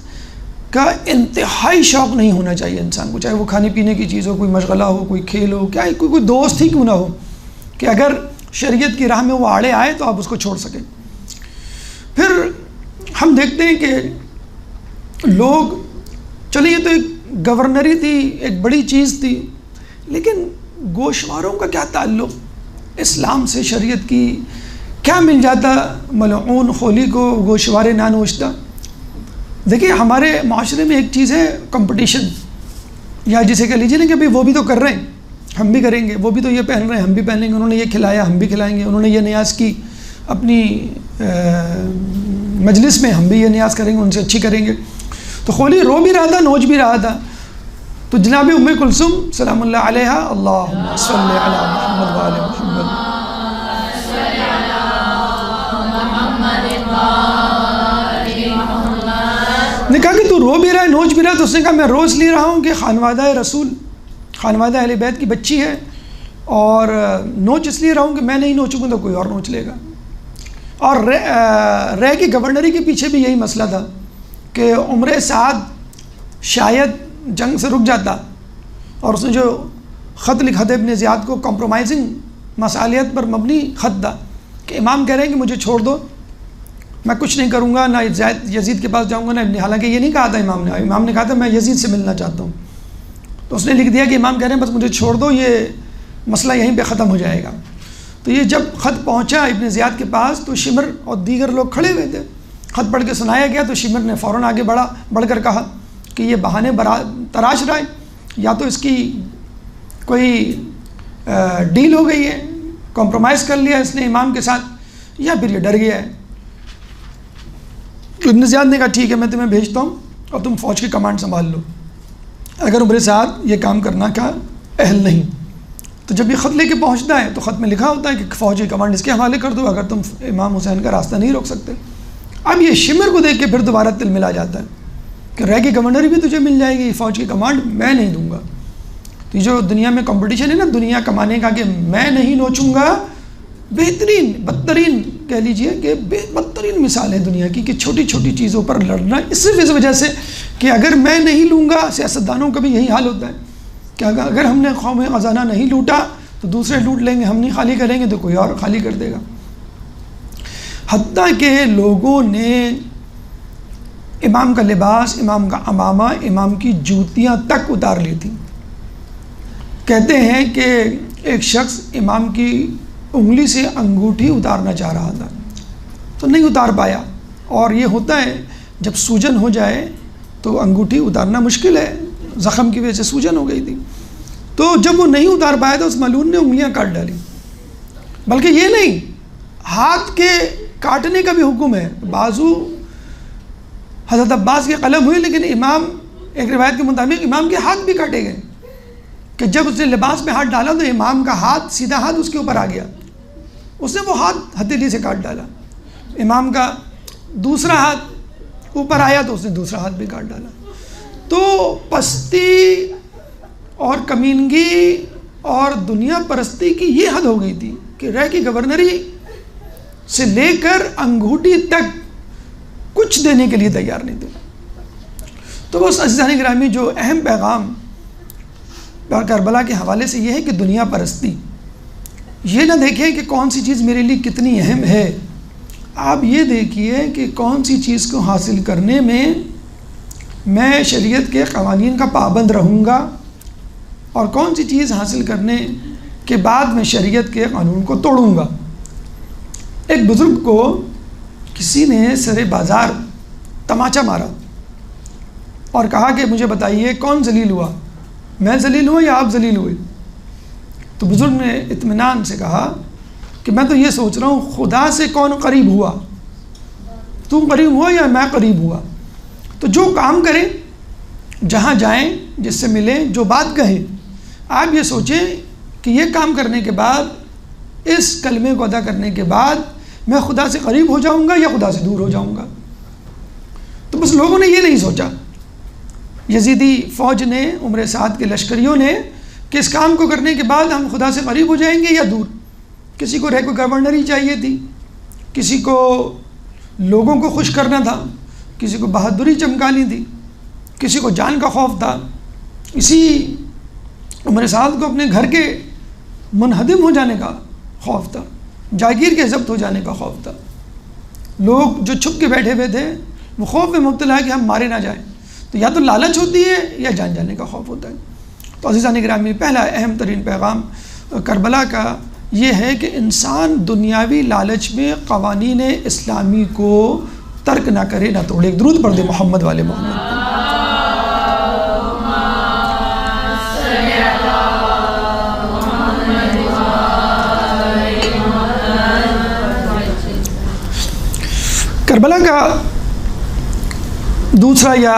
کا انتہائی شوق نہیں ہونا چاہیے انسان کو، چاہے وہ کھانے پینے کی چیز ہو، کوئی مشغلہ ہو، کوئی کھیل ہو، کیا کوئی دوست ہی کیوں نہ ہو کہ اگر شریعت کی راہ میں وہ آڑے آئے تو آپ اس کو چھوڑ سکیں۔ پھر ہم دیکھتے ہیں کہ لوگ، چلیں یہ تو ایک گورنری تھی، ایک بڑی چیز تھی، لیکن گوشواروں کا کیا تعلق اسلام سے؟ شریعت کی کیا مل جاتا ملعون خولی کو گوشوارے نہ نوشتا؟ دیکھیں ہمارے معاشرے میں ایک چیز ہے کمپٹیشن، یا جسے کہہ لیجیے نا کہ وہ بھی تو کر رہے ہیں ہم بھی کریں گے، وہ بھی تو یہ پہن رہے ہیں ہم بھی پہنیں گے، انہوں نے یہ کھلایا ہم بھی کھلائیں گے، انہوں نے یہ نیاز کی اپنی مجلس میں ہم بھی یہ نیاز کریں گے، ان سے اچھی کریں گے۔ تو خولی رو بھی رہا تھا، نوچ بھی رہا تھا۔ تو جناب ام کلثوم سلام اللہ علیہا، اللہم صلی علی محمد و آل محمد، نے کہا کہ تو رو بھی رہا ہے نوچ بھی رہا ہے، تو اس نے کہا میں روز لی رہا ہوں کہ خانوادہ رسول، خانوادہ اہل بیت کی بچی ہے، اور نوچ اس لیے رہا ہوں کہ میں نہیں نوچوں گا تو کوئی اور نوچ لے گا۔ اور رہ کی گورنری کے پیچھے بھی یہی مسئلہ تھا کہ عمر سعد شاید جنگ سے رک جاتا، اور اس نے جو خط لکھا تھا ابن زیاد کو، کمپرومائزنگ مصالحت پر مبنی خط تھا کہ امام کہہ رہے ہیں کہ مجھے چھوڑ دو، میں کچھ نہیں کروں گا، نہ یزید کے پاس جاؤں گا، نہ حالانکہ یہ نہیں کہا تھا امام نے کہا تھا میں یزید سے ملنا چاہتا ہوں، تو اس نے لکھ دیا کہ امام کہہ رہے ہیں بس مجھے چھوڑ دو، یہ مسئلہ یہیں پہ ختم ہو جائے گا۔ تو یہ جب خط پہنچا ابن زیاد کے پاس تو شمر اور دیگر لوگ کھڑے ہوئے تھے، خط پڑھ کے سنایا گیا تو شمر نے فوراً آگے بڑھ کر کہا کہ یہ بہانے تراش رہا ہے، یا تو اس کی کوئی ڈیل ہو گئی ہے، کمپرومائز کر لیا اس نے امام کے ساتھ، یا پھر یہ ڈر گیا ہے۔ تو ابن زیاد نے کہا ٹھیک ہے میں تمہیں بھیجتا ہوں اور تم فوج کی کمانڈ سنبھال لو، اگر عمر سعد یہ کام کرنا کا اہل نہیں۔ تو جب یہ خط لے کے پہنچتا ہے تو خط میں لکھا ہوتا ہے کہ فوج کی کمانڈ اس کے حوالے کر دو اگر تم امام حسین کا راستہ نہیں روک سکتے۔ اب یہ شمر کو دیکھ کے پھر دوبارہ تل ملا جاتا ہے کہ رہ کی گورنری بھی تجھے مل جائے گی، فوج کی کمانڈ میں نہیں دوں گا۔ تو یہ جو دنیا میں کمپٹیشن ہے نا دنیا کمانے کا کہ میں نہیں نوچوں گا، بہترین بدترین کہہ لیجئے کہ بدترین مثال ہے دنیا کی کہ چھوٹی چھوٹی چیزوں پر لڑنا، اس وجہ سے کہ اگر میں نہیں لوں گا، سیاستدانوں کا بھی یہی حال ہوتا ہے کہ اگر ہم نے قوم خزانہ نہیں لوٹا تو دوسرے لوٹ لیں گے، ہم نہیں خالی کریں گے تو کوئی اور خالی کر دے گا۔ حتیٰ کہ لوگوں نے امام کا لباس، امام کا عمامہ، امام کی جوتیاں تک اتار لی تھیں۔ کہتے ہیں کہ ایک شخص امام کی انگلی سے انگوٹھی اتارنا چاہ رہا تھا تو نہیں اتار پایا، اور یہ ہوتا ہے جب سوجن ہو جائے تو انگوٹھی اتارنا مشکل ہے، زخم کی وجہ سے سوجن ہو گئی تھی، تو جب وہ نہیں اتار پایا تو اس ملعون نے انگلیاں کاٹ ڈالی۔ بلکہ یہ نہیں، ہاتھ کے کاٹنے کا بھی حکم ہے، بازو حضرت عباس کے قلم ہوئی لیکن امام، ایک روایت کے مطابق امام کے ہاتھ بھی کاٹے گئے کہ جب اس نے لباس میں ہاتھ ڈالا تو امام کا ہاتھ، سیدھا ہاتھ اس کے اوپر آ گیا، اس نے وہ ہاتھ ہتھیلی سے کاٹ ڈالا۔ امام کا دوسرا ہاتھ اوپر آیا تو اس نے دوسرا ہاتھ بھی کاٹ ڈالا۔ تو پستی اور کمینگی اور دنیا پرستی کی یہ حد ہو گئی تھی کہ رہ کی گورنری سے لے کر انگوٹھی تک کچھ دینے کے لیے تیار نہیں تھے۔ تو بس عزیزان گرامی، جو اہم پیغام کربلا کے حوالے سے یہ ہے کہ دنیا پرستی، یہ نہ دیکھیں کہ کون سی چیز میرے لیے کتنی اہم ہے، آپ یہ دیکھیے کہ کون سی چیز کو حاصل کرنے میں شریعت کے قوانین کا پابند رہوں گا، اور کون سی چیز حاصل کرنے کے بعد میں شریعت کے قانون کو توڑوں گا۔ ایک بزرگ کو کسی نے سر بازار تماچا مارا اور کہا کہ مجھے بتائیے کون ذلیل ہوا، میں ذلیل ہوا یا آپ ذلیل ہوئے؟ تو بزرگ نے اطمینان سے کہا کہ میں تو یہ سوچ رہا ہوں خدا سے کون قریب ہوا، تم قریب ہوا یا میں قریب ہوا؟ تو جو کام کریں، جہاں جائیں، جس سے ملیں، جو بات کہیں، آپ یہ سوچیں کہ یہ کام کرنے کے بعد، اس کلمے کو ادا کرنے کے بعد میں خدا سے قریب ہو جاؤں گا یا خدا سے دور ہو جاؤں گا۔ تو بس لوگوں نے یہ نہیں سوچا، یزیدی فوج نے، عمر سعد کے لشکریوں نے، کہ اس کام کو کرنے کے بعد ہم خدا سے قریب ہو جائیں گے یا دور. کسی کو گورنری چاہیے تھی، کسی کو لوگوں کو خوش کرنا تھا، کسی کو بہادری چمکانی تھی، کسی کو جان کا خوف تھا. اسی عمر سعد کو اپنے گھر کے منہدم ہو جانے کا خوف تھا، جاگیر کے ضبط ہو جانے کا خوف تھا. لوگ جو چھپ کے بیٹھے ہوئے تھے وہ خوف میں مبتلا ہے کہ ہم مارے نہ جائیں. تو یا تو لالچ ہوتی ہے یا جان جانے کا خوف ہوتا ہے. تو عزیزان گرامی، پہلا اہم ترین پیغام کربلا کا یہ ہے کہ انسان دنیاوی لالچ میں قوانین اسلامی کو ترک نہ کرے، نہ توڑے. ایک درود پڑھ دے محمد والے محمد. کربلا کا دوسرا یا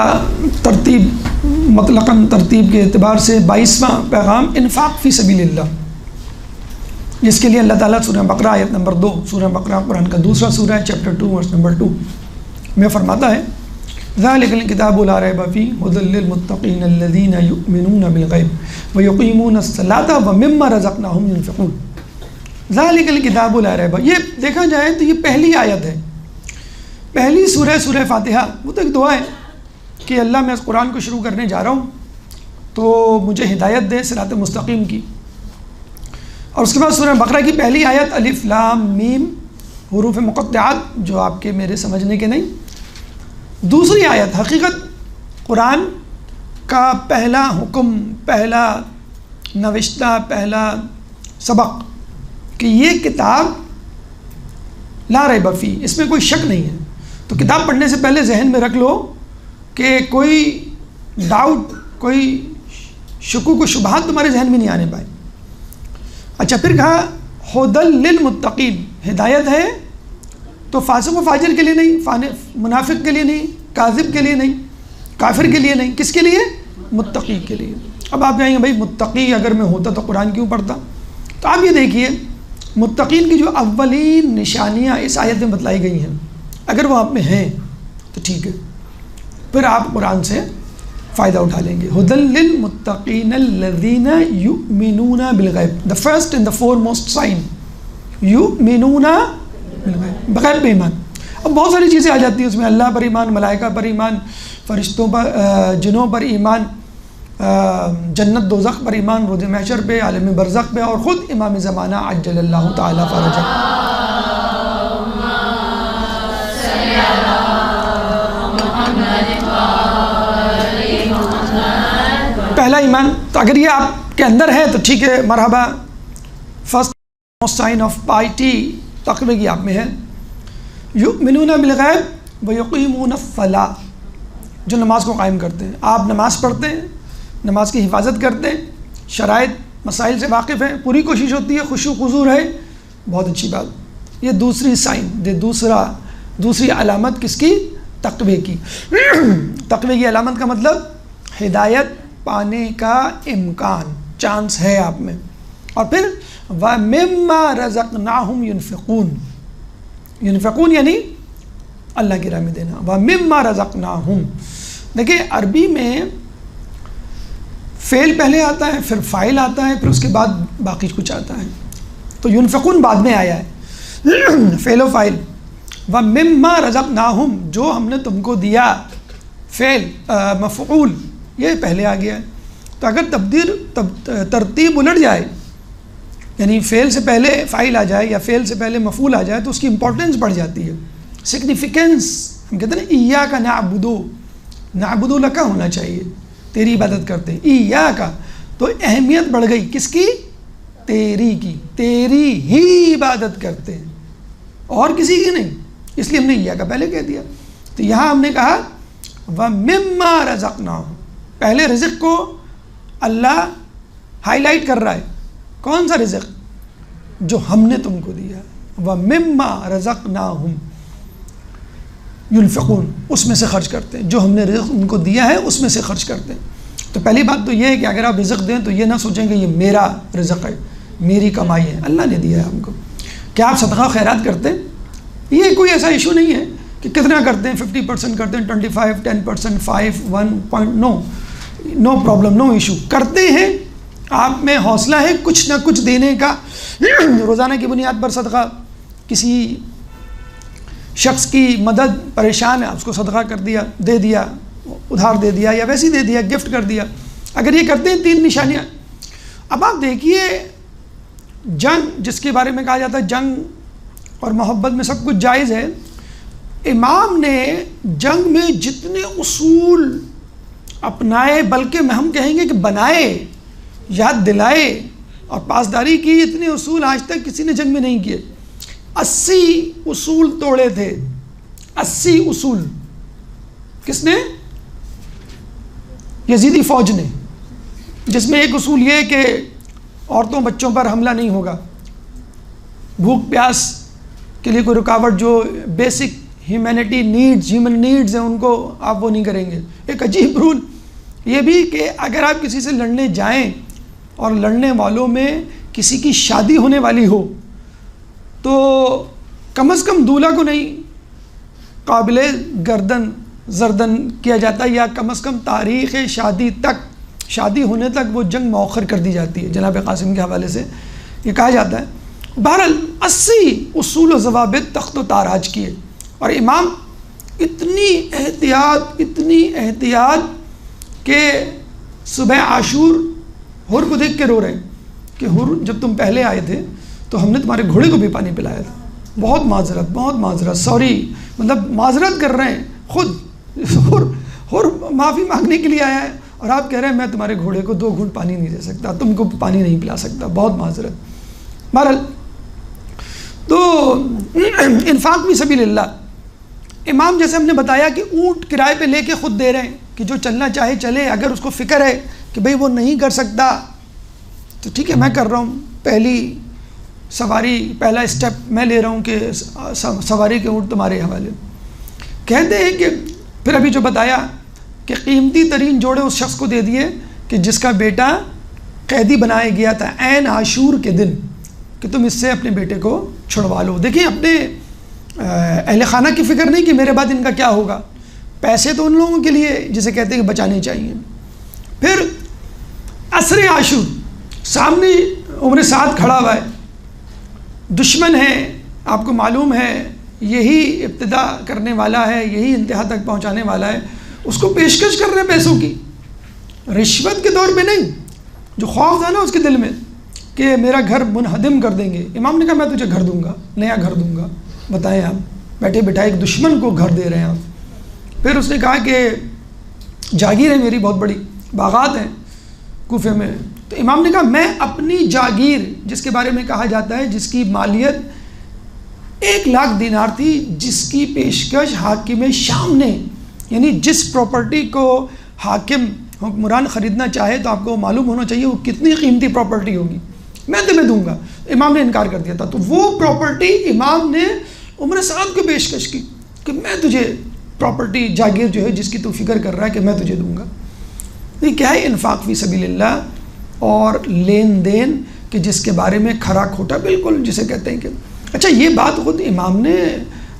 ترتیب، مطلقاً ترتیب کے اعتبار سے 22واں پیغام انفاق فی سبیل اللہ، جس کے لیے اللہ تعالیٰ سورہ بقرہ آیت نمبر 2، سورہ بقرہ قرآن کا دوسرا سورہ ہے، چیپٹر 2 ورس نمبر 2 میں فرماتا ہے ذَلِكَ الْكِتَابُ لَا رَيْبَ فِيهِ هُدًى لِّلْمُتَّقِينَ الَّذِينَ يُؤْمِنُونَ بِالْغَيْبِ وَيُقِيمُونَ الصَّلَاةَ وَمِمَّا رَزَقْنَاهُمْ يُنْفِقُونَ. ذَلِكَ الْكِتَابُ لَا رَيْبَ، یہ دیکھا جائے تو یہ پہلی آیت ہے، پہلی سورہ فاتحہ. وہ تو ایک دعا ہے کہ اللہ میں اس قرآن کو شروع کرنے جا رہا ہوں تو مجھے ہدایت دے صراط مستقیم کی. اور اس کے بعد سورہ بقرہ کی پہلی آیت الف لام میم، حروف مقطعات جو آپ کے میرے سمجھنے کے نہیں. دوسری آیت حقیقت قرآن کا پہلا حکم، پہلا نوشتہ، پہلا سبق کہ یہ کتاب لا ریب فی، اس میں کوئی شک نہیں ہے. تو کتاب پڑھنے سے پہلے ذہن میں رکھ لو کہ کوئی ڈاؤٹ، کوئی شکوک و شبہات تمہارے ذہن میں نہیں آنے پائے. اچھا، پھر کہا ہدی للمتقین، ہدایت ہے تو فاسق و فاجر کے لیے نہیں، منافق کے لیے نہیں، کاذب کے لیے نہیں، کافر کے لیے نہیں، کس کے لیے؟ متقی کے لیے. اب آپ کہیں گے بھائی متقی اگر میں ہوتا تو قرآن کیوں پڑھتا؟ تو آپ یہ دیکھیے متقین کی جو اولین نشانیاں اس آیت میں بتلائی گئی ہیں، اگر وہ آپ میں ہیں تو ٹھیک ہے، پھر آپ قرآن سے فائدہ اٹھا لیں گے. ہدی للمتقین الذین یؤمنون بالغیب، the first and the foremost sign، یؤمنون بالغیب، بغیب پہ ایمان. اب بہت ساری چیزیں آ جاتی ہیں اس میں، اللہ پر ایمان، ملائکہ پر ایمان، فرشتوں پر، جنوں پر ایمان، جنت دوزخ پر ایمان، روز محشر پہ، عالم برزخ پہ، اور خود امام زمانہ عجل اللہ تعالیٰ فرجہ. پہلا ایمان. تو اگر یہ آپ کے اندر ہے تو ٹھیک ہے، مرحبا. فرسٹ سائن آف پائٹی، تقوی کی آپ میں ہے. یؤمنون بالغیب ویقیمون الصلاۃ، جو نماز کو قائم کرتے ہیں. آپ نماز پڑھتے ہیں، نماز کی حفاظت کرتے ہیں، شرائط مسائل سے واقف ہیں، پوری کوشش ہوتی ہے، خشوع خضوع ہے، بہت اچھی بات. یہ دوسری سائن، دوسری علامت کس کی؟ تقوی کی. تقوی کی علامت کا مطلب ہدایت پانے کا امکان، چانس ہے آپ میں. اور پھر وَمِمَّا رَزَقْنَاهُمْ يُنْفِقُونَ، ينفقون یعنی اللہ کی راہ میں دینا. وَمِمَّا رَزَقْنَاهُمْ، دیکھیں عربی میں فعل پہلے آتا ہے، پھر فاعل آتا ہے، پھر اس کے بعد باقی کچھ آتا ہے. تو ينفقون بعد میں آیا ہے، فعل و فاعل. وَمِمَّا رَزَقْنَاهُمْ، جو ہم نے تم کو دیا، فعل مفعول یہ پہلے آ گیا ہے. تو اگر ترتیب الٹ جائے، یعنی فعل سے پہلے فاعل آ جائے یا فعل سے پہلے مفعول آ جائے تو اس کی امپورٹنس بڑھ جاتی ہے، سگنیفیکنس. ہم کہتے ہیں نا ایاک نعبد لک ہونا چاہیے، تیری عبادت کرتے ہیں. ایاک، تو اہمیت بڑھ گئی کس کی؟ تیری کی، تیری ہی عبادت کرتے ہیں اور کسی کی نہیں. اس لیے ہم نے ایاک پہلے کہہ دیا. تو یہاں ہم نے کہا وَمِمَّا رَزَقْنَاهُمْ، پہلے رزق کو اللہ ہائی لائٹ کر رہا ہے. کون سا رزق؟ جو ہم نے تم کو دیا. وَمِمَّا رَزَقْنَاهُمْ يُنْفِقُونَ، اس میں سے خرچ کرتے ہیں، جو ہم نے رزق ان کو دیا ہے اس میں سے خرچ کرتے ہیں. تو پہلی بات تو یہ ہے کہ اگر آپ رزق دیں تو یہ نہ سوچیں کہ یہ میرا رزق ہے، میری کمائی ہے، اللہ نے دیا ہے ہم کو. کیا آپ صدقہ خیرات کرتے ہیں؟ یہ کوئی ایسا ایشو نہیں ہے کہ کتنا کرتے ہیں، 50% کرتے ہیں، 25، 10%، 5، 1 پوائنٹ. نو، نو پرابلم، نو ایشو، کرتے ہیں، آپ میں حوصلہ ہے کچھ نہ کچھ دینے کا، روزانہ کی بنیاد پر صدقہ، کسی شخص کی مدد، پریشان ہے اس کو صدقہ کر دیا، دے دیا، ادھار دے دیا یا ویسے ہی دے دیا، گفٹ کر دیا، اگر یہ کرتے ہیں 3 نشانیاں۔ اب آپ دیکھیے جنگ جس کے بارے میں کہا جاتا ہے جنگ اور محبت میں سب کچھ جائز ہے، امام نے جنگ میں جتنے اصول اپنائے، بلکہ ہم کہیں گے کہ بنائے، یاد دلائے اور پاسداری کی، اتنے اصول آج تک کسی نے جنگ میں نہیں کیے۔ 80 اصول توڑے تھے، 80 اصول۔ کس نے؟ یزیدی فوج نے، جس میں ایک اصول یہ کہ عورتوں بچوں پر حملہ نہیں ہوگا، بھوک پیاس کے لیے کوئی رکاوٹ، جو basic humanity needs, human needs ہیں ان کو آپ وہ نہیں کریں گے۔ ایک عجیب رول یہ بھی کہ اگر آپ کسی سے لڑنے جائیں اور لڑنے والوں میں کسی کی شادی ہونے والی ہو تو کم از کم دولہا کو نہیں قابل گردن زردن کیا جاتا، یا کم از کم تاریخ شادی تک، شادی ہونے تک وہ جنگ مؤخر کر دی جاتی ہے، جناب قاسم کے حوالے سے یہ کہا جاتا ہے۔ بہرحال 80 اصول و ضوابط تخت و تاراج کیے، اور امام اتنی احتیاط کہ صبح عاشور حر کو دیکھ کے رو رہے ہیں کہ حر جب تم پہلے آئے تھے تو ہم نے تمہارے گھوڑے کو بھی پانی پلایا تھا، بہت معذرت، سوری، مطلب معذرت کر رہے ہیں خود، حر معافی مانگنے کے لیے آیا ہے اور آپ کہہ رہے ہیں میں تمہارے گھوڑے کو 2 گھونٹ پانی نہیں دے سکتا، تم کو پانی نہیں پلا سکتا، بہت معذرت۔ بہرحال تو انفاق فی سبیل اللہ، امام جیسے ہم نے بتایا کہ اونٹ کرائے پہ لے کے خود دے رہے ہیں کہ جو چلنا چاہے چلے، اگر اس کو فکر ہے کہ بھئی وہ نہیں کر سکتا تو ٹھیک ہے میں کر رہا ہوں، پہلی سواری، پہلا اسٹیپ میں لے رہا ہوں کہ سواری کے اونٹ تمہارے حوالے۔ کہتے ہیں کہ پھر ابھی جو بتایا کہ قیمتی ترین جوڑے اس شخص کو دے دیے کہ جس کا بیٹا قیدی بنایا گیا تھا عین عاشور کے دن، کہ تم اس سے اپنے بیٹے کو چھڑوا لو۔ دیکھیں اپنے اہل خانہ کی فکر نہیں کہ میرے بعد ان کا کیا ہوگا، پیسے تو ان لوگوں کے لیے جسے کہتے ہیں کہ بچانے چاہیے۔ پھر عصر عاشور، سامنے عمر سعد کھڑا ہوا ہے، دشمن ہے، آپ کو معلوم ہے یہی ابتدا کرنے والا ہے، یہی انتہا تک پہنچانے والا ہے، اس کو پیشکش کر رہے ہیں پیسوں کی، رشوت کے طور پہ نہیں، جو خوف تھا نا اس کے دل میں کہ میرا گھر منہدم کر دیں گے۔ امام نے کہا میں تجھے گھر دوں گا، نیا گھر دوں گا۔ بتائیں آپ بیٹھے بیٹھائے ایک دشمن کو گھر دے رہے ہیں آپ۔ پھر اس نے کہا کہ جاگیر ہے میری بہت بڑی، باغات ہیں کوفے میں، تو امام نے کہا میں اپنی جاگیر، جس کے بارے میں کہا جاتا ہے جس کی مالیت 1,00,000 دینار تھی، جس کی پیشکش حاکم شام نے، یعنی جس پراپرٹی کو حاکم حکمران خریدنا چاہے تو آپ کو معلوم ہونا چاہیے وہ کتنی قیمتی پراپرٹی ہوگی، میں تمہیں دوں گا۔ امام نے انکار کر دیا تھا، تو وہ پراپرٹی امام نے عمر سعد کو پیشکش کی کہ میں تجھے پراپرٹی جاگیر جو ہے جس کی تو فکر کر رہا ہے کہ میں تجھے دوں گا۔ یہ کیا ہے؟ انفاق فی سبیل اللہ اور لین دین کہ جس کے بارے میں کھرا کھوٹا بالکل جسے کہتے ہیں کہ اچھا یہ بات خود امام نے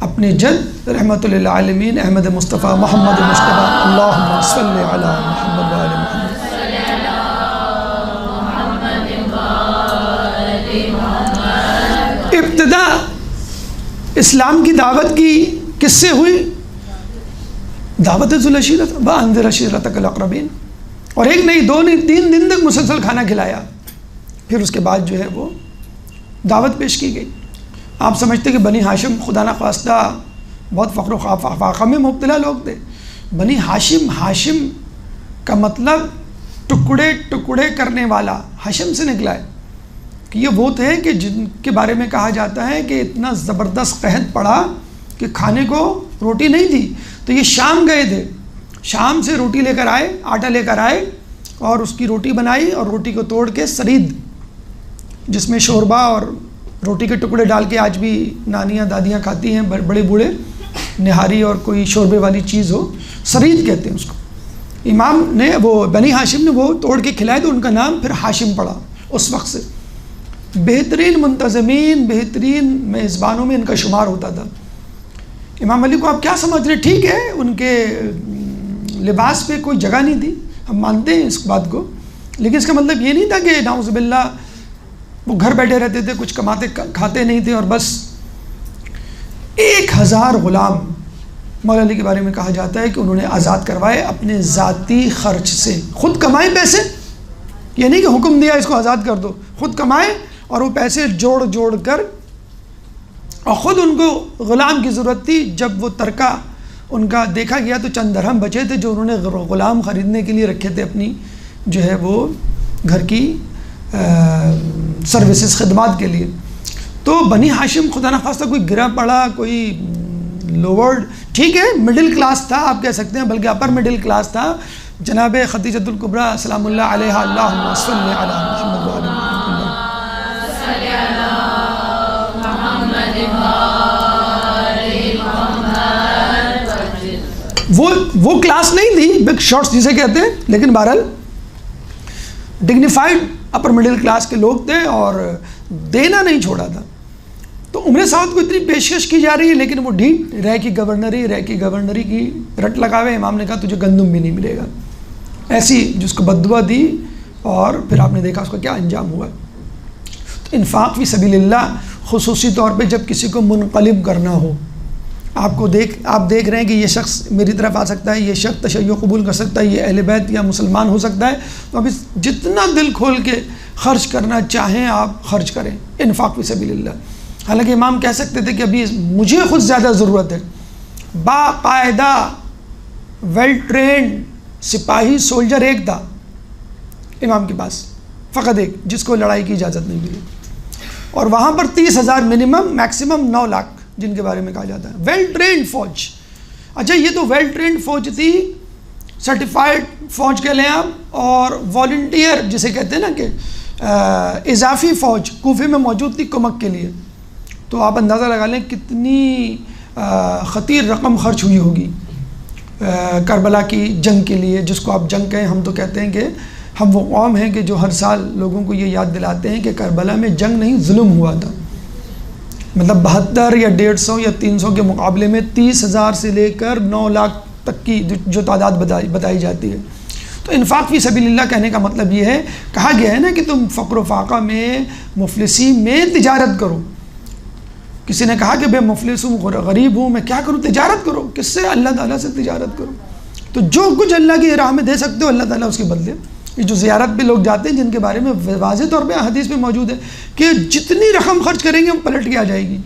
اپنے جد رحمت للعالمین احمد مصطفیٰ محمد مصطفیٰ اللہم صلی علی محمد و آل محمد ابتدا اسلام کی دعوت کی کس سے ہوئی؟ دعوت ذو العشیرۃ وانذر عشیرتک الاقربین، اور ایک نہیں دو نہیں 3 دن تک مسلسل کھانا کھلایا، پھر اس کے بعد جو ہے وہ دعوت پیش کی گئی۔ آپ سمجھتے کہ بنی ہاشم خدا نخواستہ بہت فخر و فاخر میں مبتلا لوگ تھے۔ بنی ہاشم، ہاشم کا مطلب ٹکڑے ٹکڑے کرنے والا، ہاشم سے نکلا ہے کہ یہ وہ تھے کہ جن کے بارے میں کہا جاتا ہے کہ اتنا زبردست قحط پڑا کہ کھانے کو روٹی نہیں تھی، تو یہ شام گئے تھے، شام سے روٹی لے کر آئے، آٹا لے کر آئے اور اس کی روٹی بنائی، اور روٹی کو توڑ کے سرید، جس میں شوربہ اور روٹی کے ٹکڑے ڈال کے آج بھی نانیاں دادیاں کھاتی ہیں، بڑے بوڑھے، نہاری اور کوئی شوربے والی چیز ہو، سرید کہتے ہیں اس کو۔ امام نے وہ بنی ہاشم نے وہ توڑ کے کھلائے تو ان کا نام پھر ہاشم پڑا اس وقت سے۔ بہترین منتظمین، بہترین میزبانوں میں ان کا شمار ہوتا تھا۔ امام علی کو آپ کیا سمجھ رہے؟ ٹھیک ہے ان کے لباس پہ کوئی جگہ نہیں تھی، ہم مانتے ہیں اس بات کو، لیکن اس کا مطلب یہ نہیں تھا کہ نعوذ باللہ وہ گھر بیٹھے رہتے تھے، کچھ کماتے کھاتے نہیں تھے اور بس 1000 غلام مولا علی کے بارے میں کہا جاتا ہے کہ انہوں نے آزاد کروائے اپنے ذاتی خرچ سے، خود کمائے پیسے، یہ نہیں کہ حکم دیا اس کو آزاد کر دو، خود کمائے اور وہ پیسے جوڑ کر، اور خود ان کو غلام کی ضرورت تھی، جب وہ ترکہ ان کا دیکھا گیا تو چند درہم بچے تھے جو انہوں نے غلام خریدنے کے لیے رکھے تھے اپنی جو ہے وہ گھر کی سروسز خدمات کے لیے. تو بنی ہاشم خدا نخواستہ کوئی گرا پڑا، کوئی لوور، ٹھیک ہے مڈل کلاس تھا آپ کہہ سکتے ہیں، بلکہ اپر مڈل کلاس تھا. جناب خدیجۃ الکبریٰ سلام اللہ علیہا، اللہم صلی علی محمد و علی محمد. وہ کلاس نہیں تھی بگ شارٹس جسے کہتے ہیں، لیکن بہرحال ڈگنیفائڈ اپر مڈل کلاس کے لوگ تھے اور دینا نہیں چھوڑا تھا. تو عمر سعود کو اتنی پیشکش کی جا رہی ہے لیکن وہ ڈھیٹ رہ کی گورنری کی رٹ لگاوے. امام نے کہا تجھے گندم بھی نہیں ملے گا، ایسی جس کو بددعا دی، اور پھر آپ نے دیکھا اس کا کیا انجام ہوا. تو انفاق فی سبیل اللہ خصوصی طور پہ جب کسی کو منقلب کرنا ہو، آپ دیکھ رہے ہیں کہ یہ شخص میری طرف آ سکتا ہے، یہ شخص تشیع قبول کر سکتا ہے، یہ اہل بیت یا مسلمان ہو سکتا ہے، تو اب جتنا دل کھول کے خرچ کرنا چاہیں آپ خرچ کریں، انفاق فی سبیل اللہ. حالانکہ امام کہہ سکتے تھے کہ ابھی مجھے خود زیادہ ضرورت ہے. باقاعدہ ویل ٹرینڈ سپاہی سولجر ایک تھا امام کے پاس، فقط ایک، جس کو لڑائی کی اجازت نہیں ملی، اور وہاں پر 30,000 منیمم، میکسیمم 9 لاکھ جن کے بارے میں کہا جاتا ہے. ویل ٹرینڈ فوج. اچھا یہ تو ویل ٹرینڈ فوج تھی، سرٹیفائڈ فوج کہہ لیں آپ، اور والنٹیئر جسے کہتے ہیں نا کہ اضافی فوج کوفے میں موجود تھی کمک کے لیے. تو آپ اندازہ لگا لیں کتنی خطیر رقم خرچ ہوئی ہوگی کربلا کی جنگ کے لیے، جس کو آپ جنگ کہیں. ہم تو کہتے ہیں کہ ہم وہ قوم ہیں کہ جو ہر سال لوگوں کو یہ یاد دلاتے ہیں کہ کربلا میں جنگ نہیں ظلم ہوا تھا. مطلب 72 یا 150 یا 300 کے مقابلے میں 30,000 سے لے کر 9 لاکھ تک کی جو تعداد بتائی جاتی ہے. تو انفاق فی سبیل اللہ کہنے کا مطلب یہ ہے، کہا گیا ہے نا کہ تم فقر و فاقہ میں، مفلسی میں تجارت کرو. کسی نے کہا کہ بے مفلس ہوں، غریب ہوں، میں کیا کروں؟ تجارت کرو. کس سے؟ اللہ تعالیٰ سے تجارت کرو. تو جو کچھ اللہ کی راہ میں دے سکتے ہو اللہ تعالیٰ اس کے بدلے. یہ جو زیارت پہ لوگ جاتے ہیں جن کے بارے میں واضح طور پہ حدیث میں موجود ہے کہ جتنی رقم خرچ کریں گے وہ پلٹ کے آ جائے گی.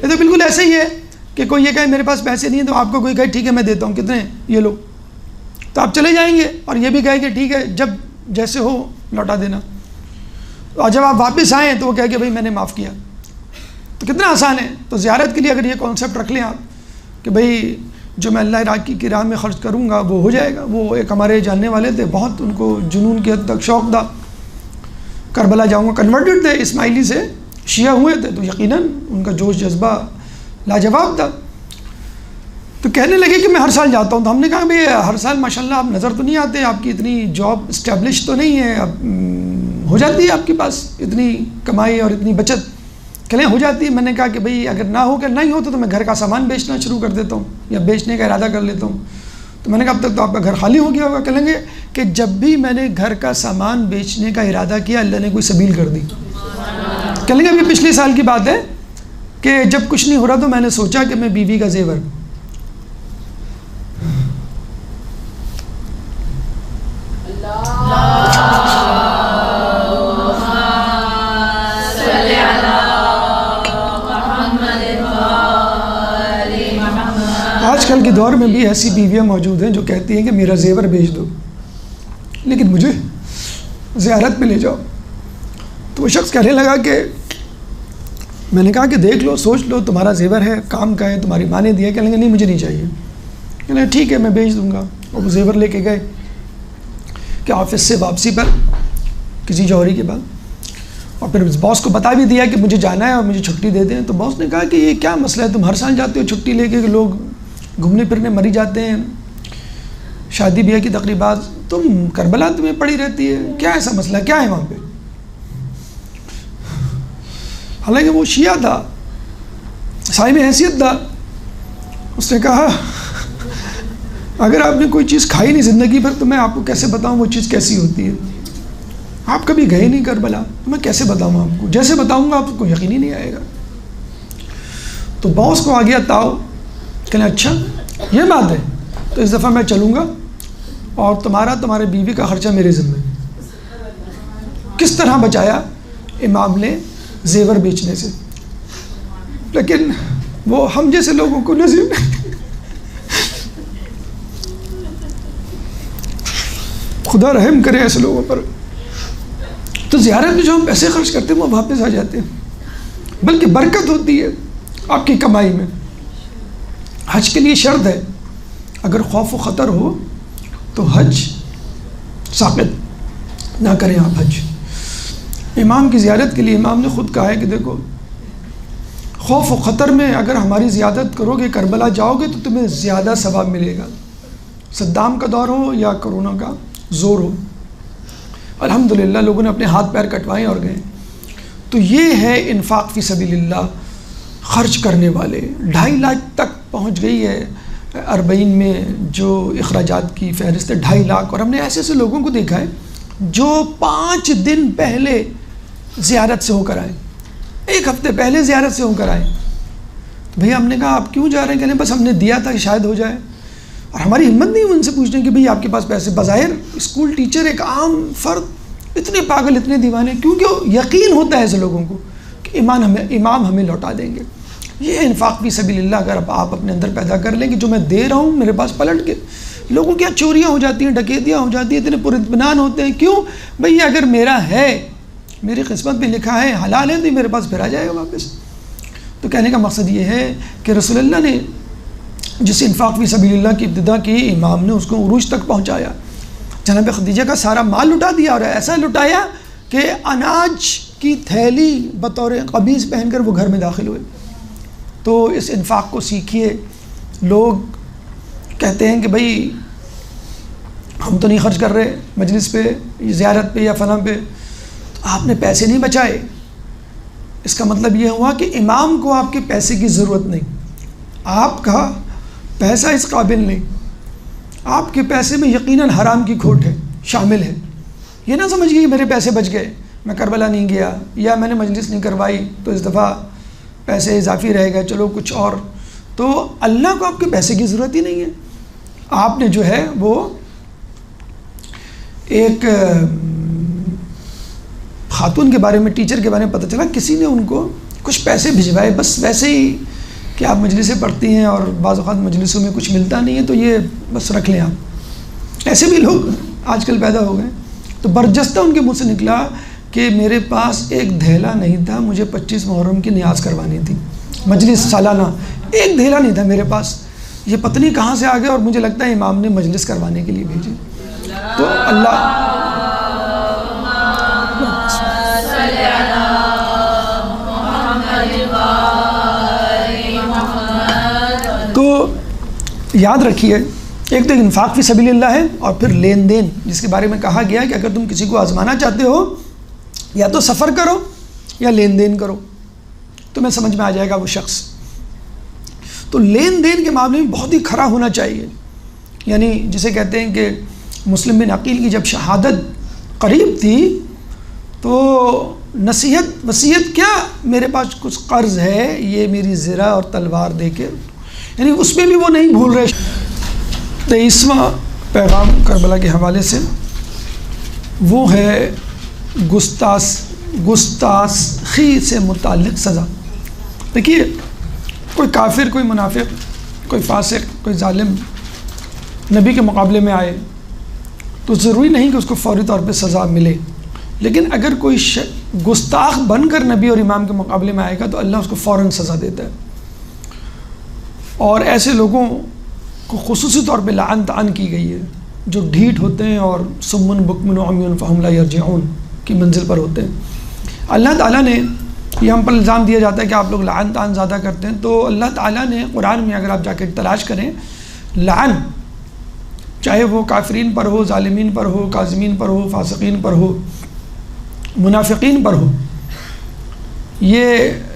یہ تو بالکل ایسے ہی ہے کہ کوئی یہ کہے میرے پاس پیسے نہیں ہیں، تو آپ کو کوئی کہے ٹھیک ہے میں دیتا ہوں، کتنے؟ یہ لو، تو آپ چلے جائیں گے، اور یہ بھی کہے کہ ٹھیک ہے جب جیسے ہو لوٹا دینا. اور جب آپ واپس آئیں تو وہ کہے کہ بھائی میں نے معاف کیا. تو کتنا آسان ہے. تو زیارت کے لیے اگر یہ کانسیپٹ رکھ لیں آپ کہ بھائی جو میں اللہ کی راہ میں خرچ کروں گا وہ ہو جائے گا. وہ ایک ہمارے جاننے والے تھے، بہت ان کو جنون کی حد تک شوق تھا، کربلا جاؤں گا، کنورٹڈ تھے، اسماعیلی سے شیعہ ہوئے تھے، تو یقیناً ان کا جوش جذبہ لاجواب تھا. تو کہنے لگے کہ میں ہر سال جاتا ہوں. تو ہم نے کہا بھئی ہر سال ماشاءاللہ آپ نظر تو نہیں آتے، آپ کی اتنی جاب اسٹیبلش تو نہیں ہے، اب ہو جاتی ہے آپ کے پاس اتنی کمائی اور اتنی بچت، کہلیں ہو جاتی ہے. میں نے کہا کہ بھئی اگر نہ ہو کہ نہیں ہو تو میں گھر کا سامان بیچنا شروع کر دیتا ہوں یا بیچنے کا ارادہ کر لیتا ہوں. تو میں نے کہا اب تک تو آپ کا گھر خالی ہو گیا ہوگا. کہیں گے کہ جب بھی میں نے گھر کا سامان بیچنے کا ارادہ کیا اللہ نے کوئی سبیل کر دی. کہیں گے ابھی پچھلے سال کی بات ہے کہ جب کچھ نہیں ہو رہا تو میں نے سوچا کہ میں بیوی کا زیور آج کل کے دور میں بھی ایسی بیویاں موجود ہیں جو کہتی ہیں کہ میرا زیور بیچ دو لیکن مجھے زیارت پہ لے جاؤ. تو وہ شخص کہنے لگا کہ میں نے کہا کہ دیکھ لو، سوچ لو، تمہارا زیور ہے، کام کا ہے، تمہاری ماں نے دیا. کہنے لگے نہیں مجھے نہیں چاہیے. کہنے لگے ٹھیک ہے میں بیچ دوں گا. اور وہ زیور لے کے گئے کہ آفس سے واپسی پر کسی جوہری کے بعد، اور پھر باس کو بتا بھی دیا کہ مجھے جانا ہے اور مجھے چھٹی دے دیں. تو باس نے کہا کہ یہ کیا مسئلہ ہے، تم ہر سال جاتے ہو چھٹی لے کے، لوگ گھومنے پھرنے مری جاتے ہیں، شادی بیاہ کی تقریبات، تم کربلا تمہیں پڑی رہتی ہے، کیا ایسا مسئلہ کیا ہے وہاں پہ؟ حالانکہ وہ شیعہ تھا، صاحب حیثیت تھا. اس نے کہا اگر آپ نے کوئی چیز کھائی نہیں زندگی بھر تو میں آپ کو کیسے بتاؤں وہ چیز کیسی ہوتی ہے؟ آپ کبھی گئے نہیں کربلا تو میں کیسے بتاؤں آپ کو؟ جیسے بتاؤں گا آپ کو یقین ہی نہیں آئے گا۔ تو باس کو آ گیا تاؤ، کہنے اچھا یہ بات ہے، تو اس دفعہ میں چلوں گا اور تمہارے بیوی کا خرچہ میرے ذمہ۔ کس طرح بچایا امام نے؟ زیور بیچنے سے۔ لیکن وہ ہم جیسے لوگوں کو نصیب نہیں۔ خدا رحم کرے ایسے لوگوں پر۔ تو زیارت میں جو ہم پیسے خرچ کرتے ہیں وہ واپس آ جاتے ہیں، بلکہ برکت ہوتی ہے آپ کی کمائی میں۔ حج کے لیے شرط ہے، اگر خوف و خطر ہو تو حج ساقط نہ کریں آپ حج۔ امام کی زیارت کے لیے امام نے خود کہا ہے کہ دیکھو خوف و خطر میں اگر ہماری زیارت کرو گے، کربلا جاؤ گے تو تمہیں زیادہ ثواب ملے گا، صدام کا دور ہو یا کرونا کا زور ہو۔ الحمدللہ لوگوں نے اپنے ہاتھ پیر کٹوائے اور گئے۔ تو یہ ہے انفاق فی سبیل اللہ، خرچ کرنے والے۔ 2.5 لاکھ تک پہنچ گئی ہے اربعین میں جو اخراجات کی فہرست ہے، 2.5 لاکھ۔ اور ہم نے ایسے ایسے لوگوں کو دیکھا ہے جو 5 دن پہلے زیارت سے ہو کر آئے، 1 ہفتے پہلے زیارت سے ہو کر آئے۔ بھئی ہم نے کہا آپ کیوں جا رہے ہیں؟ کہنے بس ہم نے دیا تھا کہ شاید ہو جائے۔ اور ہماری ہمت نہیں ان سے پوچھنے کہ بھئی آپ کے پاس پیسے، بظاہر اسکول ٹیچر ایک عام فرد، اتنے پاگل اتنے دیوانے، کیونکہ یقین ہوتا ہے ایسے لوگوں کو کہ امام ہمیں لوٹا دیں گے۔ یہ انفاق فی سبیل اللہ اگر آپ اپنے اندر پیدا کر لیں کہ جو میں دے رہا ہوں میرے پاس پلٹ کے، لوگوں کی چوریاں ہو جاتی ہیں، ڈکیتیاں ہو جاتی ہیں، اتنے پراطمینان ہوتے ہیں، کیوں؟ بھئی اگر میرا ہے، میری قسمت میں لکھا ہے، حلال ہے، تو میرے پاس پھر آ جائے گا واپس۔ تو کہنے کا مقصد یہ ہے کہ رسول اللہ نے جس انفاق فی سبیل اللہ کی ابتدا کی، امام نے اس کو عروج تک پہنچایا۔ جناب خدیجہ کا سارا مال لٹا دیا، اور ایسا لٹایا کہ اناج کی تھیلی بطور قمیص پہن کر وہ گھر میں داخل ہوئے۔ تو اس انفاق کو سیکھیے۔ لوگ کہتے ہیں کہ بھئی ہم تو نہیں خرچ کر رہے مجلس پہ، زیارت پہ یا فلاں پہ، تو آپ نے پیسے نہیں بچائے۔ اس کا مطلب یہ ہوا کہ امام کو آپ کے پیسے کی ضرورت نہیں، آپ کا پیسہ اس قابل نہیں، آپ کے پیسے میں یقیناً حرام کی کھوٹ ہے، شامل ہے۔ یہ نہ سمجھیے کہ میرے پیسے بچ گئے، میں کربلا نہیں گیا یا میں نے مجلس نہیں کروائی تو اس دفعہ پیسے اضافی رہ گئے، چلو کچھ اور۔ تو اللہ کو آپ کے پیسے کی ضرورت ہی نہیں ہے۔ آپ نے جو ہے وہ ایک خاتون کے بارے میں، ٹیچر کے بارے میں پتہ چلا، کسی نے ان کو کچھ پیسے بھجوائے، بس ویسے ہی کہ آپ مجلسیں پڑھتی ہیں اور بعض اوقات مجلسوں میں کچھ ملتا نہیں ہے تو یہ بس رکھ لیں آپ۔ ایسے بھی لوگ آج کل پیدا ہو گئے۔ تو برجستہ ان کے منہ سے نکلا کہ میرے پاس ایک دھیلا نہیں تھا، مجھے 25 محرم کی نیاز کروانی تھی، مجلس سالانہ، ایک دھیلا نہیں تھا میرے پاس، یہ پتہ نہیں کہاں سے آ گیا، اور مجھے لگتا ہے امام نے مجلس کروانے کے لیے بھیجے۔ تو اللہ تو یاد رکھیے، ایک تو انفاق فی سبیل اللہ ہے، اور پھر لین دین، جس کے بارے میں کہا گیا کہ اگر تم کسی کو آزمانا چاہتے ہو یا تو سفر کرو یا لین دین کرو، تمہیں سمجھ میں آ جائے گا وہ شخص۔ تو لین دین کے معاملے میں بہت ہی کھرا ہونا چاہیے، یعنی جسے کہتے ہیں کہ مسلم بن عقیل کی جب شہادت قریب تھی تو نصیحت وصیت کیا، میرے پاس کچھ قرض ہے، یہ میری زرہ اور تلوار دے کے، یعنی اس میں بھی وہ نہیں بھول رہے۔ 23واں پیغام کربلا کے حوالے سے وہ ہے گستاخی سے متعلق سزا۔ دیکھیے، کوئی کافر، کوئی منافق، کوئی فاسق، کوئی ظالم نبی کے مقابلے میں آئے تو ضروری نہیں کہ اس کو فوری طور پہ سزا ملے، لیکن اگر کوئی گستاخ بن کر نبی اور امام کے مقابلے میں آئے گا تو اللہ اس کو فوراً سزا دیتا ہے۔ اور ایسے لوگوں کو خصوصی طور پہ لعن طعن کی گئی ہے جو ڈھیٹ ہوتے ہیں اور سمن بکمن عمیون فہم لا یرجعون کی منزل پر ہوتے ہیں۔ اللہ تعالیٰ نے، یہ ہم پر الزام دیا جاتا ہے کہ آپ لوگ لعن طعن زیادہ کرتے ہیں، تو اللہ تعالیٰ نے قرآن میں اگر آپ جا کے تلاش کریں، لعن چاہے وہ کافرین پر ہو، ظالمین پر ہو، کاظمین پر ہو، فاسقین پر ہو، منافقین پر ہو، یہ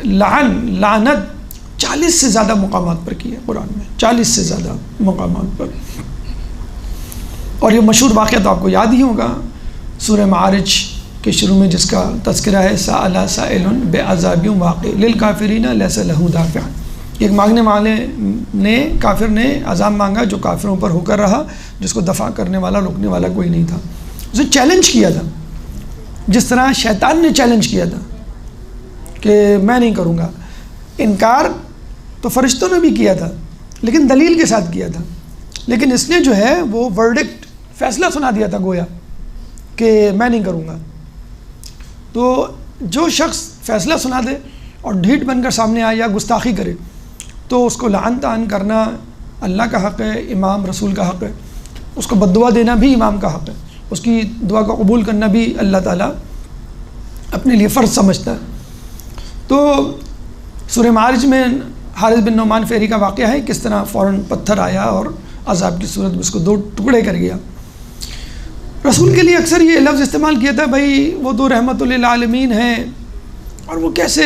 لعنت 40 سے زیادہ مقامات پر کی ہے قرآن میں، 40 سے زیادہ مقامات پر۔ اور یہ مشہور واقعہ تو آپ کو یاد ہی ہوگا، سورہ معارج کے شروع میں جس کا تذکرہ ہے، سأل سائل بعذاب واقع للکافرین لیس لہ دافع، ایک مانگنے والے نے، کافر نے عذاب مانگا جو کافروں پر ہو کر رہا، جس کو دفع کرنے والا، روکنے والا کوئی نہیں تھا۔ اسے چیلنج کیا تھا، جس طرح شیطان نے چیلنج کیا تھا کہ میں نہیں کروں گا۔ انکار تو فرشتوں نے بھی کیا تھا لیکن دلیل کے ساتھ کیا تھا، لیکن اس نے جو ہے وہ ورڈکٹ، فیصلہ سنا دیا تھا گویا کہ میں نہیں کروں گا۔ تو جو شخص فیصلہ سنا دے اور ڈھیٹ بن کر سامنے آئے یا گستاخی کرے تو اس کو لعن طعن کرنا اللہ کا حق ہے، امام رسول کا حق ہے، اس کو بد دعا دینا بھی امام کا حق ہے، اس کی دعا کو قبول کرنا بھی اللہ تعالیٰ اپنے لیے فرض سمجھتا ہے۔ تو سورہ معارج میں حارث بن نعمان فہری کا واقعہ ہے، کس طرح فوراً پتھر آیا اور عذاب کی صورت میں اس کو 2 ٹکڑے کر گیا۔ رسول کے لیے اکثر یہ لفظ استعمال کیا تھا، بھائی وہ تو رحمت للعالمین ہیں اور وہ کیسے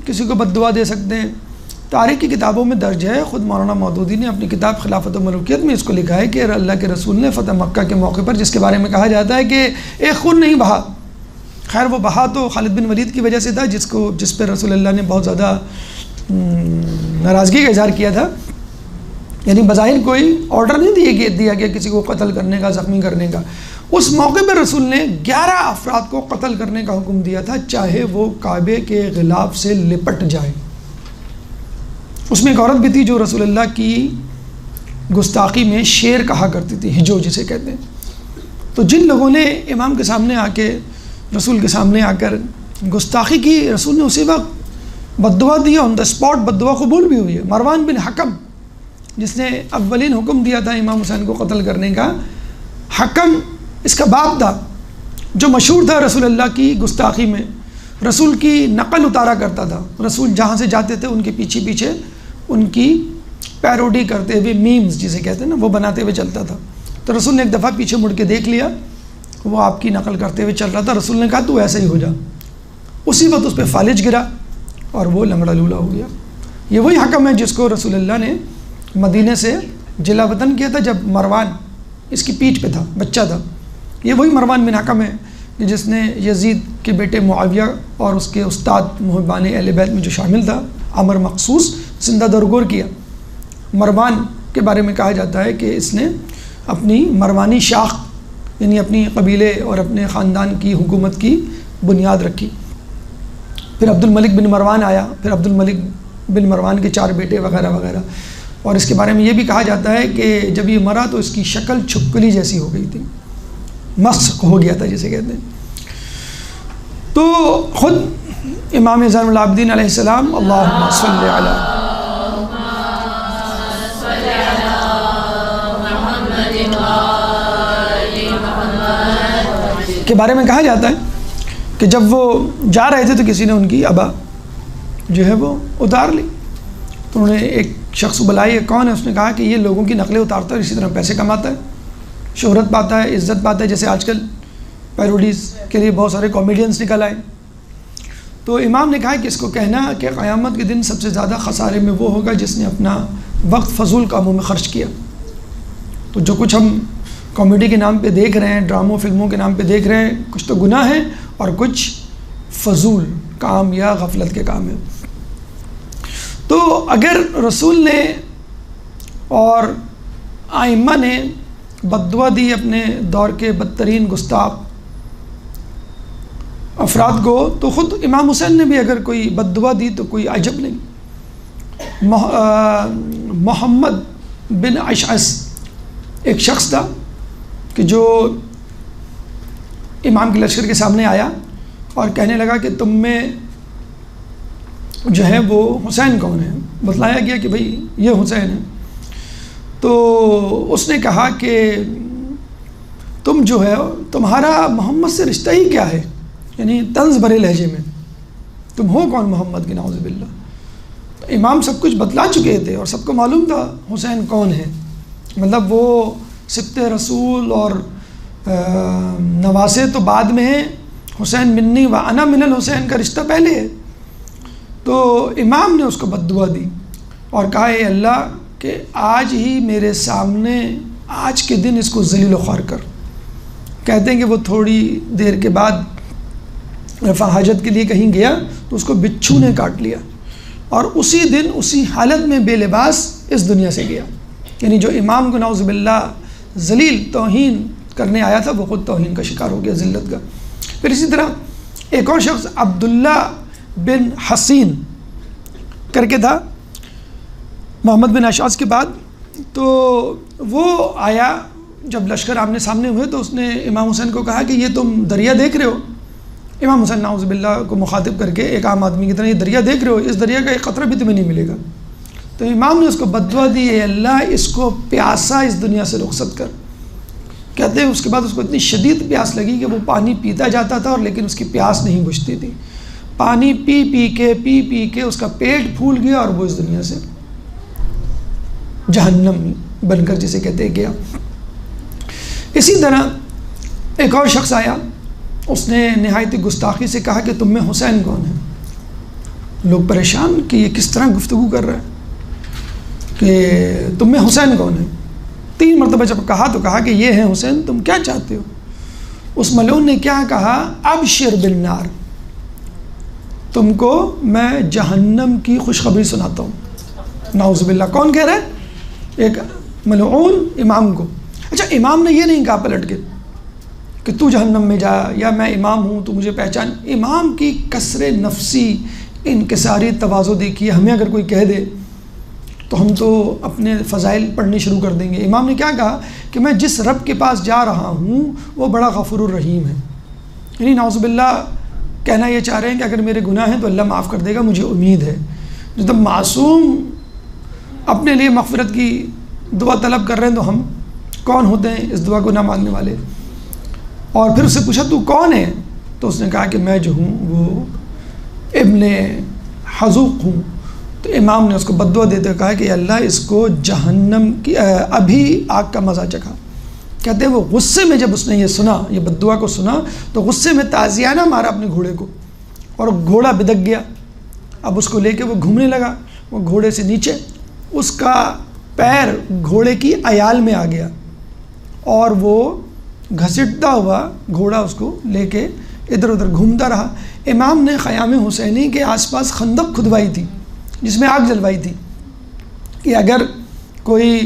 کسی کو بد دعا دے سکتے ہیں۔ تاریخ کی کتابوں میں درج ہے، خود مولانا مودودی نے اپنی کتاب خلافت و ملوکیت میں اس کو لکھا ہے کہ اللہ کے رسول نے فتح مکہ کے موقع پر، جس کے بارے میں کہا جاتا ہے کہ ایک خون نہیں بہا، خیر وہ بہا تو خالد بن ولید کی وجہ سے تھا، جس پہ رسول اللہ نے بہت زیادہ ناراضگی کا اظہار کیا تھا، یعنی بظاہر کوئی آرڈر نہیں دیا گیا کسی کو قتل کرنے کا، زخمی کرنے کا۔ اس موقع پر رسول نے 11 افراد کو قتل کرنے کا حکم دیا تھا، چاہے وہ کعبے کے غلاف سے لپٹ جائے۔ اس میں ایک عورت بھی تھی جو رسول اللہ کی گستاخی میں شیر کہا کرتی تھی، ہجو جسے کہتے ہیں۔ تو جن لوگوں نے امام کے سامنے آ کے، رسول کے سامنے آ کر گستاخی کی، رسول نے اسی وقت بد دعا دیا، آن دا اسپاٹ بد دعا قبول بھی ہوئی ہے۔ مروان بن حکم جس نے اولین حکم دیا تھا امام حسین کو قتل کرنے کا، حکم اس کا باپ تھا جو مشہور تھا رسول اللہ کی گستاخی میں، رسول کی نقل اتارا کرتا تھا، رسول جہاں سے جاتے تھے ان کے پیچھے پیچھے ان کی پیروڈی کرتے ہوئے، میمز جسے کہتے ہیں نا، وہ بناتے ہوئے چلتا تھا۔ تو رسول نے ایک دفعہ پیچھے مڑ کے دیکھ لیا، وہ آپ کی نقل کرتے ہوئے چل رہا تھا، رسول نے کہا تو ایسا ہی ہو جا۔ اسی وقت اس پہ فالج گرا اور وہ لنگڑا لولا ہو گیا۔ یہ وہی حکم ہے جس کو رسول اللہ نے مدینے سے جلا وطن کیا تھا جب مروان اس کی پیٹھ پہ تھا، بچہ تھا۔ یہ وہی مروان بن حکم ہے جس نے یزید کے بیٹے معاویہ اور اس کے استاد محبان اہل بیت میں جو شامل تھا عمر مخصوص زندہ درگور کیا۔ مروان کے بارے میں کہا جاتا ہے کہ اس نے اپنی مروانی شاخ، یعنی اپنی قبیلے اور اپنے خاندان کی حکومت کی بنیاد رکھی۔ پھر عبد الملک بن مروان آیا، پھر عبد الملک بن مروان کے 4 بیٹے وغیرہ وغیرہ۔ اور اس کے بارے میں یہ بھی کہا جاتا ہے کہ جب یہ مرا تو اس کی شکل چھپکلی جیسی ہو گئی تھی، مسخ ہو گیا تھا جسے کہتے ہیں۔ تو خود امام زین العابدین علیہ السلام اللہم صلی علی کے بارے میں کہا جاتا ہے کہ جب وہ جا رہے تھے تو کسی نے ان کی ابا جو ہے وہ اتار لی، تو انہوں نے ایک شخص بلائی، یہ کون ہے؟ اس نے کہا کہ یہ لوگوں کی نقلیں اتارتا ہے، اسی طرح پیسے کماتا ہے، شہرت پاتا ہے، عزت پاتا ہے، جیسے آج کل پیروڈیز کے لیے بہت سارے کامیڈینس نکل آئے۔ تو امام نے کہا کہ اس کو کہنا کہ قیامت کے دن سب سے زیادہ خسارے میں وہ ہوگا جس نے اپنا وقت فضول کاموں میں خرچ کیا۔ تو جو کچھ ہم کامیڈی کے نام پہ دیکھ رہے ہیں، ڈراموں فلموں کے نام پہ دیکھ رہے ہیں، کچھ تو گناہ ہیں اور کچھ فضول کام یا غفلت کے کام ہیں۔ تو اگر رسول نے اور ائمہ نے بد دعا دی اپنے دور کے بدترین گستاخ افراد کو، تو خود امام حسین نے بھی اگر کوئی بد دعا دی تو کوئی عجب نہیں۔ محمد بن اشعث ایک شخص تھا کہ جو امام کے لشکر کے سامنے آیا اور کہنے لگا کہ تم میں جو ہے وہ حسین کون ہے؟ بتلایا گیا کہ بھئی یہ حسین ہے۔ تو اس نے کہا کہ تم جو ہے تمہارا محمد سے رشتہ ہی کیا ہے، یعنی طنز بھرے لہجے میں، تم ہو کون محمد کے، نعوذ باللہ۔ تو امام سب کچھ بتلا چکے تھے اور سب کو معلوم تھا حسین کون ہے، مطلب وہ سبط رسول اور نواسے تو بعد میں ہیں، حسین منی و انا من الحسین کا رشتہ پہلے ہے۔ تو امام نے اس کو بد دعا دی اور کہا اے اللہ کہ آج ہی میرے سامنے آج کے دن اس کو ذلیل و خوار کر. کہتے ہیں کہ وہ تھوڑی دیر کے بعد رفع حاجت کے لیے کہیں گیا تو اس کو بچھو نے کاٹ لیا، اور اسی دن اسی حالت میں بے لباس اس دنیا سے گیا. یعنی جو امام کو نعوذ باللہ ذلیل توہین کرنے آیا تھا وہ خود توہین کا شکار ہو گیا، ذلت کا. پھر اسی طرح ایک اور شخص عبداللہ بن حسین کر کے تھا محمد بن اشعث کے بعد. تو وہ آیا جب لشکر آمنے سامنے ہوئے تو اس نے امام حسین کو کہا کہ یہ تم دریا دیکھ رہے ہو. امام حسین نعوذ باللہ کو مخاطب کر کے ایک عام آدمی کی طرح، یہ دریا دیکھ رہے ہو، اس دریا کا ایک قطرہ بھی تمہیں نہیں ملے گا. تو امام نے اس کو بددعا دی، اے اللہ اس کو پیاسا اس دنیا سے رخصت کر. کہتے ہیں اس کے بعد اس کو اتنی شدید پیاس لگی کہ وہ پانی پیتا جاتا تھا اور لیکن اس کی پیاس نہیں بجھتی تھی. پانی پی پی کے اس کا پیٹ پھول گیا اور وہ اس دنیا سے جہنم بن کر جسے کہتے ہیں گیا. اسی طرح ایک اور شخص آیا، اس نے نہایت گستاخی سے کہا کہ تم میں حسین کون ہے؟ لوگ پریشان کہ یہ کس طرح گفتگو کر رہا ہے کہ تم میں حسین کون ہے. 3 مرتبہ جب کہا تو کہا کہ یہ ہے حسین، تم کیا چاہتے ہو؟ اس ملعون نے کیا کہا؟ ابشر بالنار، تم کو میں جہنم کی خوشخبری سناتا ہوں. نعوذ باللہ. کون کہہ رہا ہے؟ ایک ملعون امام کو. اچھا، امام نے یہ نہیں کہا پلٹ کے کہ تو جہنم میں جا یا میں امام ہوں تو مجھے پہچان. امام کی کسر نفسی انکساری تواضع دیکھیے. ہمیں اگر کوئی کہہ دے تو ہم تو اپنے فضائل پڑھنے شروع کر دیں گے. امام نے کیا کہا کہ میں جس رب کے پاس جا رہا ہوں وہ بڑا غفور الرحیم ہے. یعنی نعوذ باللہ کہنا یہ چاہ رہے ہیں کہ اگر میرے گناہ ہیں تو اللہ معاف کر دے گا، مجھے امید ہے. جب معصوم اپنے لیے مغفرت کی دعا طلب کر رہے ہیں تو ہم کون ہوتے ہیں اس دعا کو نہ مانگنے والے. اور پھر اس سے پوچھا تو کون ہے؟ تو اس نے کہا کہ میں جو ہوں وہ ابن حزوق ہوں. تو امام نے اس کو بددعا دیتے ہوئے کہا کہ اللہ اس کو جہنم کی ابھی آگ کا مزہ چکھا. کہتے ہیں وہ غصے میں جب اس نے یہ سنا، یہ بددعا کو سنا، تو غصے میں تازیانہ مارا اپنے گھوڑے کو اور گھوڑا بدک گیا. اب اس کو لے کے وہ گھومنے لگا. وہ گھوڑے سے نیچے اس کا پیر گھوڑے کی عیال میں آ گیا اور وہ گھسٹتا ہوا گھوڑا اس کو لے کے ادھر ادھر گھومتا رہا. امام نے خیام حسینی کے آس پاس خندق کھدوائی تھی جس میں آگ جلوائی تھی کہ اگر کوئی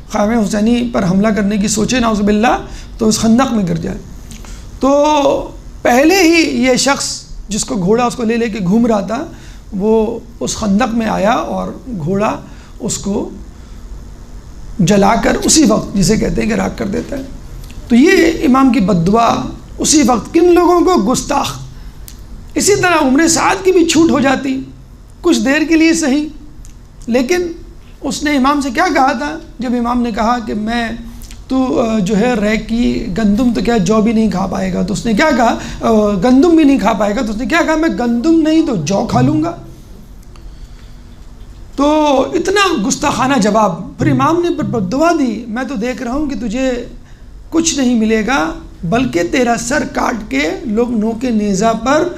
خیام حسینی پر حملہ کرنے کی سوچے نعوذ باللہ تو اس خندق میں گر جائے. تو پہلے ہی یہ شخص جس کو گھوڑا اس کو لے کے گھوم رہا تھا وہ اس خندق میں آیا اور گھوڑا اس کو جلا کر اسی وقت جسے کہتے ہیں کہ راکھ کر دیتا ہے. تو یہ امام کی بددعا اسی وقت کن لوگوں کو؟ گستاخ. اسی طرح عمر سعد کی بھی چھوٹ ہو جاتی کچھ دیر کے لیے صحیح، لیکن اس نے امام سے کیا کہا تھا جب امام نے کہا کہ میں تو جو ہے رہ کی گندم تو کیا جو بھی نہیں کھا پائے گا، تو اس نے کیا کہا گندم بھی نہیں کھا پائے گا، تو اس نے کیا کہا میں گندم نہیں تو جو کھا لوں گا. تو اتنا گستاخانہ جواب. پھر امام نے بددعا دی، میں تو دیکھ رہا ہوں کہ تجھے کچھ نہیں ملے گا بلکہ تیرا سر کاٹ کے لوگ نوکے نیزہ پر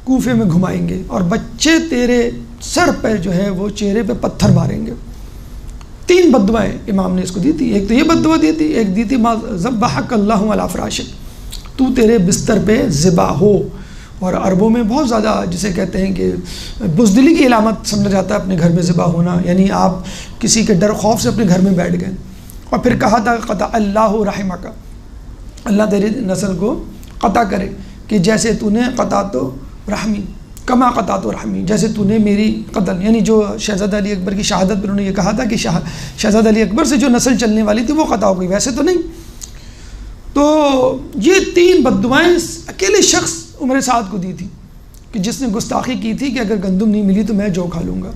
کوفے میں گھمائیں گے اور بچے تیرے سر پہ جو ہے وہ چہرے پہ پتھر ماریں گے. 3 بددعائیں امام نے اس کو دی تھی. ایک تو یہ بددعا دی تھی، ایک دی تھی ما ذبحک اللہ علی فراشک، تو تیرے بستر پہ ذبح ہو. اور عربوں میں بہت زیادہ جسے کہتے ہیں کہ بزدلی کی علامت سمجھا جاتا ہے اپنے گھر میں ذبح ہونا، یعنی آپ کسی کے ڈر خوف سے اپنے گھر میں بیٹھ گئے. اور پھر کہا تھا قطع اللہ رحمک، اللہ تیری نسل کو قطع کرے کہ جیسے تو نے قطع تو رحمی کما قطع تو رحمی، جیسے تو نے میری قتل. یعنی جو شہزادہ علی اکبر کی شہادت پر انہوں نے یہ کہا تھا کہ شہزادہ علی اکبر سے جو نسل چلنے والی تھی وہ قطع ہو گئی، ویسے تو نہیں. تو یہ 3 بددعائیں اکیلے شخص عمر سعد کو دی تھی کہ جس نے گستاخی کی تھی کہ اگر گندم نہیں ملی تو میں جو کھا لوں گا.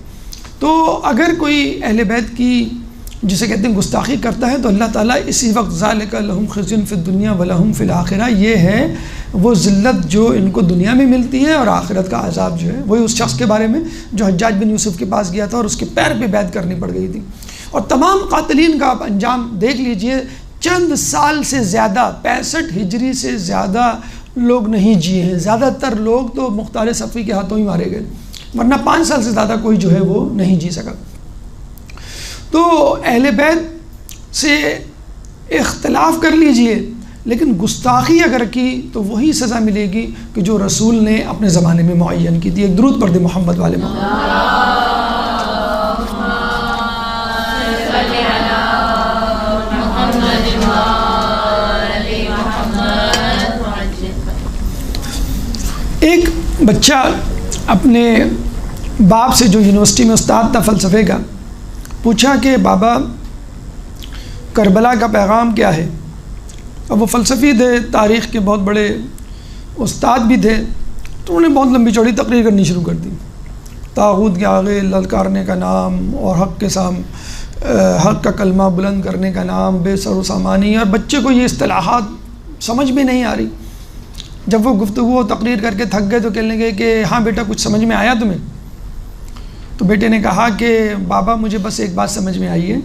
تو اگر کوئی اہل بیت کی جسے کہتے ہیں گستاخی کرتا ہے تو اللہ تعالیٰ اسی وقت ذالک لہم خزی فی الدنیا ولہم فی الآخرہ، یہ ہے وہ ذلت جو ان کو دنیا میں ملتی ہے اور آخرت کا عذاب جو ہے وہی اس شخص کے بارے میں جو حجاج بن یوسف کے پاس گیا تھا اور اس کے پیر پہ بیعت کرنی پڑ گئی تھی. اور تمام قاتلین کا آپ انجام دیکھ لیجئے، چند سال سے زیادہ 65 ہجری سے زیادہ لوگ نہیں جیے ہیں. زیادہ تر لوگ تو مختار صفی کے ہاتھوں ہی مارے گئے، ورنہ 5 سال سے زیادہ کوئی جو ہے وہ نہیں جی سکا. تو اہل بیت سے اختلاف کر لیجئے، لیکن گستاخی اگر کی تو وہی سزا ملے گی کہ جو رسول نے اپنے زمانے میں معین کی تھی۔ ایک درود پڑھ دے محمد والے محمد۔ ایک بچہ اپنے باپ سے، جو یونیورسٹی میں استاد تھا فلسفے کا، پوچھا کہ بابا کربلا کا پیغام کیا ہے؟ اب وہ فلسفی تھے، تاریخ کے بہت بڑے استاد بھی تھے، تو انہوں نے بہت لمبی چوڑی تقریر کرنی شروع کر دی، طاغوت کے آگے للکارنے کا نام، اور حق کا کلمہ بلند کرنے کا نام، بے سر و سامانی، اور بچے کو یہ اصطلاحات سمجھ میں نہیں آ رہی۔ جب وہ گفتگو و تقریر کر کے تھک گئے تو کہنے لگے کہ ہاں بیٹا کچھ سمجھ میں آیا تمہیں؟ تو بیٹے نے کہا کہ بابا مجھے بس ایک بات سمجھ میں آئی ہے،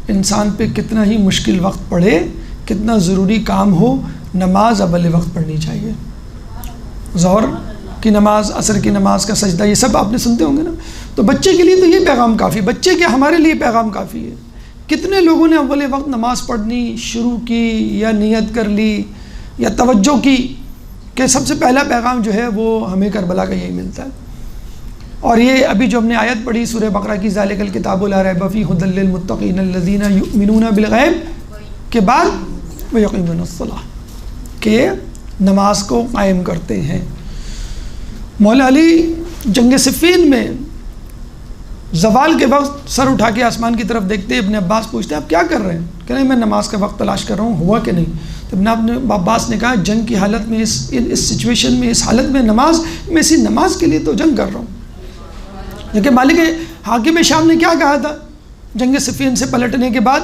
انسان پہ کتنا ہی مشکل وقت پڑے، کتنا ضروری کام ہو، نماز اول وقت پڑھنی چاہیے۔ ظہر کی نماز، عصر کی نماز کا سجدہ، یہ سب آپ نے سنتے ہوں گے نا۔ تو بچے کے لیے تو یہ پیغام کافی، بچے کے ہمارے لیے پیغام کافی ہے۔ کتنے لوگوں نے اول وقت نماز پڑھنی شروع کی، یا نیت کر لی، یا توجہ کی کہ سب سے پہلا پیغام جو ہے وہ ہمیں کربلا کا یہی ملتا ہے۔ اور یہ ابھی جو ہم نے آیت پڑھی سورہ بقرہ کی، ذالک الکتاب لا ریب فیہ ھدی للمتقین الذین یؤمنون بالغیب کے بعد ویقیمون الصلاۃ، کہ نماز کو قائم کرتے ہیں۔ مولا علی جنگ صفین میں زوال کے وقت سر اٹھا کے آسمان کی طرف دیکھتے، ابن عباس پوچھتے آپ کیا کر رہے ہیں؟ کہ نہیں میں نماز کا وقت تلاش کر رہا ہوں، ہوا کہ نہیں؟ تو ابن عباس نے کہا جنگ کی حالت میں، اس سچویشن میں، اس حالت میں نماز، میں اسی نماز کے لیے تو جنگ کر رہا ہوں۔ لیکن مالک حاکم شام نے کیا کہا تھا جنگ صفین سے پلٹنے کے بعد؟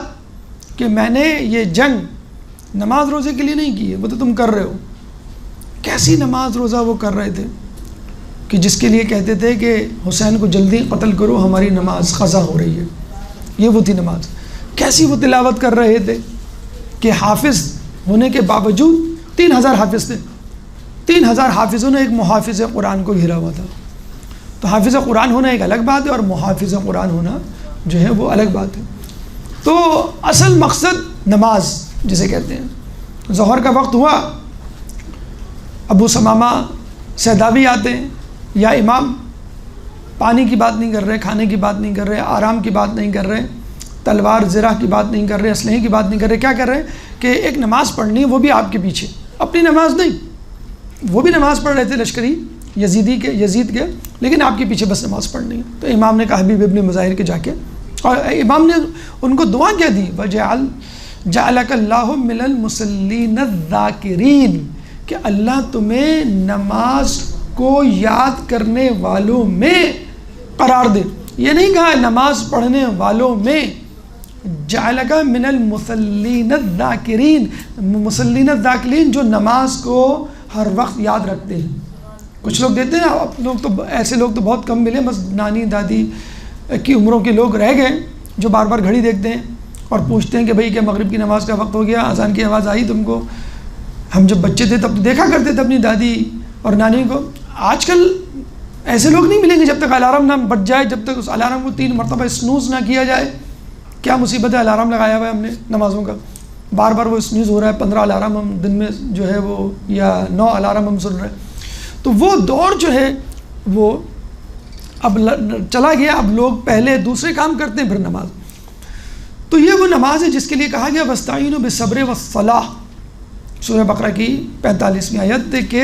کہ میں نے یہ جنگ نماز روزے کے لیے نہیں کی ہے، وہ تو تم کر رہے ہو۔ کیسی نماز روزہ وہ کر رہے تھے کہ جس کے لیے کہتے تھے کہ حسین کو جلدی قتل کرو، ہماری نماز قضا ہو رہی ہے۔ یہ وہ تھی نماز۔ کیسی وہ تلاوت کر رہے تھے کہ حافظ ہونے کے باوجود 3000 حافظ تھے، 3000 حافظوں نے ایک محافظ قرآن کو گھیرا ہوا تھا۔ تو حافظ قرآن ہونا ایک الگ بات ہے، اور محافظ قرآن ہونا جو ہے وہ الگ بات ہے۔ تو اصل مقصد نماز جسے کہتے ہیں۔ ظہر کا وقت ہوا، ابو ثمامہ سیداوی آتے ہیں، یا امام پانی کی بات نہیں کر رہے، کھانے کی بات نہیں کر رہے، آرام کی بات نہیں کر رہے، تلوار زرہ کی بات نہیں کر رہے، اسلحے کی بات نہیں کر رہے، کیا کر رہے ہیں کہ ایک نماز پڑھنی، وہ بھی آپ کے پیچھے، اپنی نماز نہیں، وہ بھی نماز پڑھ رہے تھے لشکری یزید کے، لیکن آپ کے پیچھے بس نماز پڑھنی ہے۔ تو امام نے کہا حبیب ابن مظاہر کے جا کے، اور امام نے ان کو دعا کیا دی، جعلک اللہ من المصلین الذاکرین، کہ اللہ تمہیں نماز کو یاد کرنے والوں میں قرار دے۔ یہ نہیں کہا نماز پڑھنے والوں میں، جعلک من المصلین الذاکرین، مصلین الذاکرین جو نماز کو ہر وقت یاد رکھتے ہیں۔ کچھ لوگ دیتے ہیں، ایسے لوگ تو بہت کم ملے، بس نانی دادی کی عمروں کے لوگ رہ گئے جو بار بار گھڑی دیکھتے ہیں اور پوچھتے ہیں کہ بھئی کہ مغرب کی نماز کا وقت ہو گیا، اذان کی آواز آئی تم کو؟ ہم جب بچے تھے تب دیکھا کرتے تھے اپنی دادی اور نانی کو۔ آج کل ایسے لوگ نہیں ملیں گے جب تک الارم نہ بج جائے، جب تک اس الارم کو 3 مرتبہ سنوز نہ کیا جائے۔ کیا مصیبت ہے، الارم لگایا ہوا ہے ہم نے نمازوں کا، بار بار وہ سنوز ہو رہا ہے، 15 الارم ہم دن میں جو ہے وہ، یا 9 الارم ہم سن رہے ہیں۔ تو وہ دور جو ہے وہ اب چلا گیا، اب لوگ پہلے دوسرے کام کرتے ہیں پھر نماز۔ تو یہ وہ نماز ہے جس کے لیے کہا گیا وَاسْتَعِینُوا بِالصَّبْرِ وَالصَّلَاةِ، سورہ بقرہ کی 45ویں آیت ہے کہ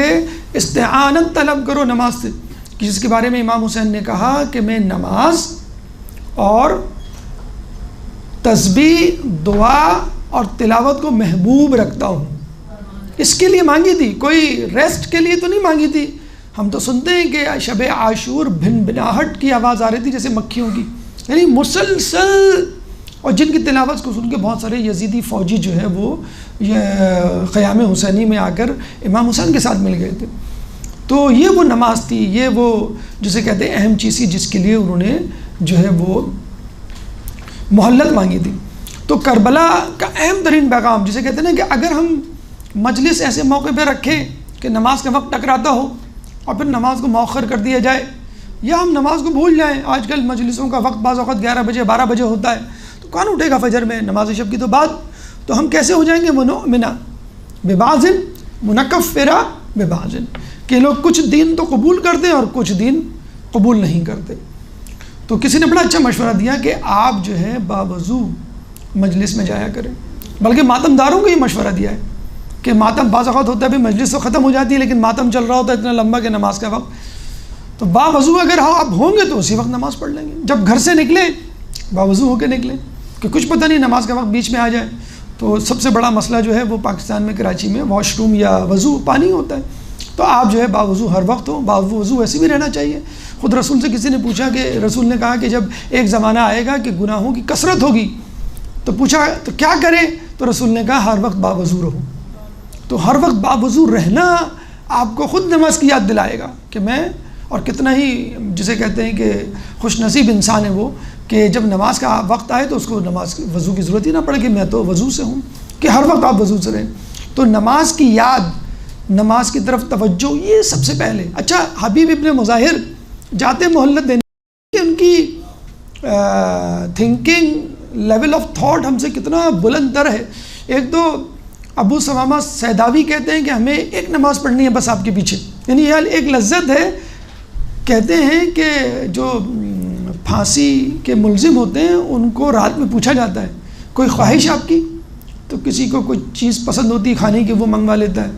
استعانت طلب کرو نماز سے، جس کے بارے میں امام حسین نے کہا کہ میں نماز اور تسبیح، دعا اور تلاوت کو محبوب رکھتا ہوں۔ اس کے لیے مانگی تھی، کوئی ریسٹ کے لیے تو نہیں مانگی تھی۔ ہم تو سنتے ہیں کہ شب عاشور بھن بھناہٹ کی آواز آ رہی تھی جیسے مکھیوں کی، یعنی مسلسل، اور جن کی تلاوت کو سن کے بہت سارے یزیدی فوجی جو ہے وہ یہ خیام حسینی میں آ کر امام حسین کے ساتھ مل گئے تھے۔ تو یہ وہ نماز تھی، یہ وہ جسے کہتے ہیں اہم چیز تھی جس کے لیے انہوں نے جو ہے وہ مہلت مانگی تھی۔ تو کربلا کا اہم ترین پیغام جسے کہتے ہیں نا کہ اگر ہم مجلس ایسے موقع پہ رکھیں کہ نماز کا وقت ٹکراتا ہو اور پھر نماز کو مؤخر کر دیا جائے، یا ہم نماز کو بھول جائیں، آج کل مجلسوں کا وقت بعض اوقات 11 بجے 12 بجے ہوتا ہے، تو کون اٹھے گا فجر میں، نماز شب کی تو بات تو ہم کیسے ہو جائیں گے مؤمنا ببعض منکفرا ببعض، کہ لوگ کچھ دین تو قبول کرتے ہیں اور کچھ دین قبول نہیں کرتے۔ تو کسی نے بڑا اچھا مشورہ دیا کہ آپ جو ہے باوضو مجلس میں جایا کریں، بلکہ ماتم داروں کو یہ مشورہ دیا ہے کہ ماتم بعض اوقات ہوتا ہے بھی مجلس تو ختم ہو جاتی ہے لیکن ماتم چل رہا ہوتا ہے اتنا لمبا کہ نماز کا وقت، تو باوضو اگر آپ ہوں گے تو اسی وقت نماز پڑھ لیں گے۔ جب گھر سے نکلیں باوضو ہو کے نکلیں، کہ کچھ پتہ نہیں نماز کا وقت بیچ میں آ جائے۔ تو سب سے بڑا مسئلہ جو ہے وہ پاکستان میں کراچی میں واش روم یا وضو پانی ہوتا ہے، تو آپ جو ہے باوضو ہر وقت ہو، باوضو ایسے بھی رہنا چاہیے۔ خود رسول سے کسی نے پوچھا کہ رسول نے کہا کہ جب ایک زمانہ آئے گا کہ گناہوں کی کثرت ہوگی، تو پوچھا تو کیا کریں، تو رسول نے کہا ہر وقت باوضو رہو۔ تو ہر وقت باوضو رہنا آپ کو خود نماز کی یاد دلائے گا کہ میں، اور کتنا ہی جسے کہتے ہیں کہ خوش نصیب انسان ہے وہ کہ جب نماز کا وقت آئے تو اس کو نماز وضو کی ضرورت ہی نہ پڑے کہ میں تو وضو سے ہوں، کہ ہر وقت آپ وضو سے رہیں۔ تو نماز کی یاد، نماز کی طرف توجہ، یہ سب سے پہلے۔ اچھا، حبیب ابن مظاہر جاتے مہلت دینے کہ ان کی تھنکنگ لیول آف تھاٹ ہم سے کتنا بلند تر ہے۔ ایک تو ابو ثمامہ سیداوی کہتے ہیں کہ ہمیں ایک نماز پڑھنی ہے بس آپ کے پیچھے، یعنی یہ ایک لذت ہے۔ کہتے ہیں کہ جو پھانسی کے ملزم ہوتے ہیں ان کو رات میں پوچھا جاتا ہے کوئی خواہش آپ کی، تو کسی کو کوئی چیز پسند ہوتی ہے کھانے کی وہ منگوا لیتا ہے،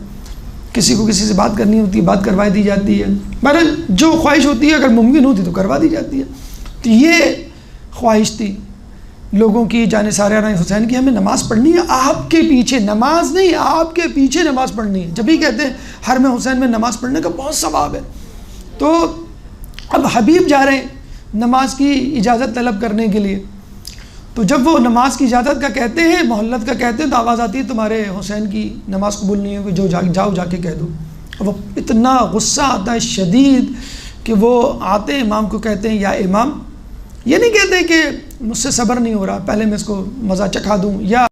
کسی کو کسی سے بات کرنی ہوتی ہے بات کروا دی جاتی ہے، بہرحال جو خواہش ہوتی ہے اگر ممکن ہوتی تو کروا دی جاتی ہے۔ تو یہ خواہش تھی لوگوں کی جانثار حسین کی، ہمیں نماز پڑھنی ہے آپ کے پیچھے، نماز نہیں آپ کے پیچھے نماز پڑھنی ہے۔ جب ہی کہتے ہیں حرم حسین میں نماز پڑھنے کا بہت ثواب ہے۔ تو اب حبیب جا رہے ہیں نماز کی اجازت طلب کرنے کے لیے، تو جب وہ نماز کی اجازت کا کہتے ہیں، محلت کا کہتے ہیں، تو آواز آتی ہے تمہارے حسین کی نماز قبول نہیں ہوگی، جو جاؤ جا کے کہہ دو۔ وہ اتنا غصہ آتا ہے شدید کہ وہ آتے ہیں امام کو کہتے ہیں یا امام، یہ نہیں کہتے کہ مجھ سے صبر نہیں ہو رہا پہلے میں اس کو مزہ چکھا دوں، یا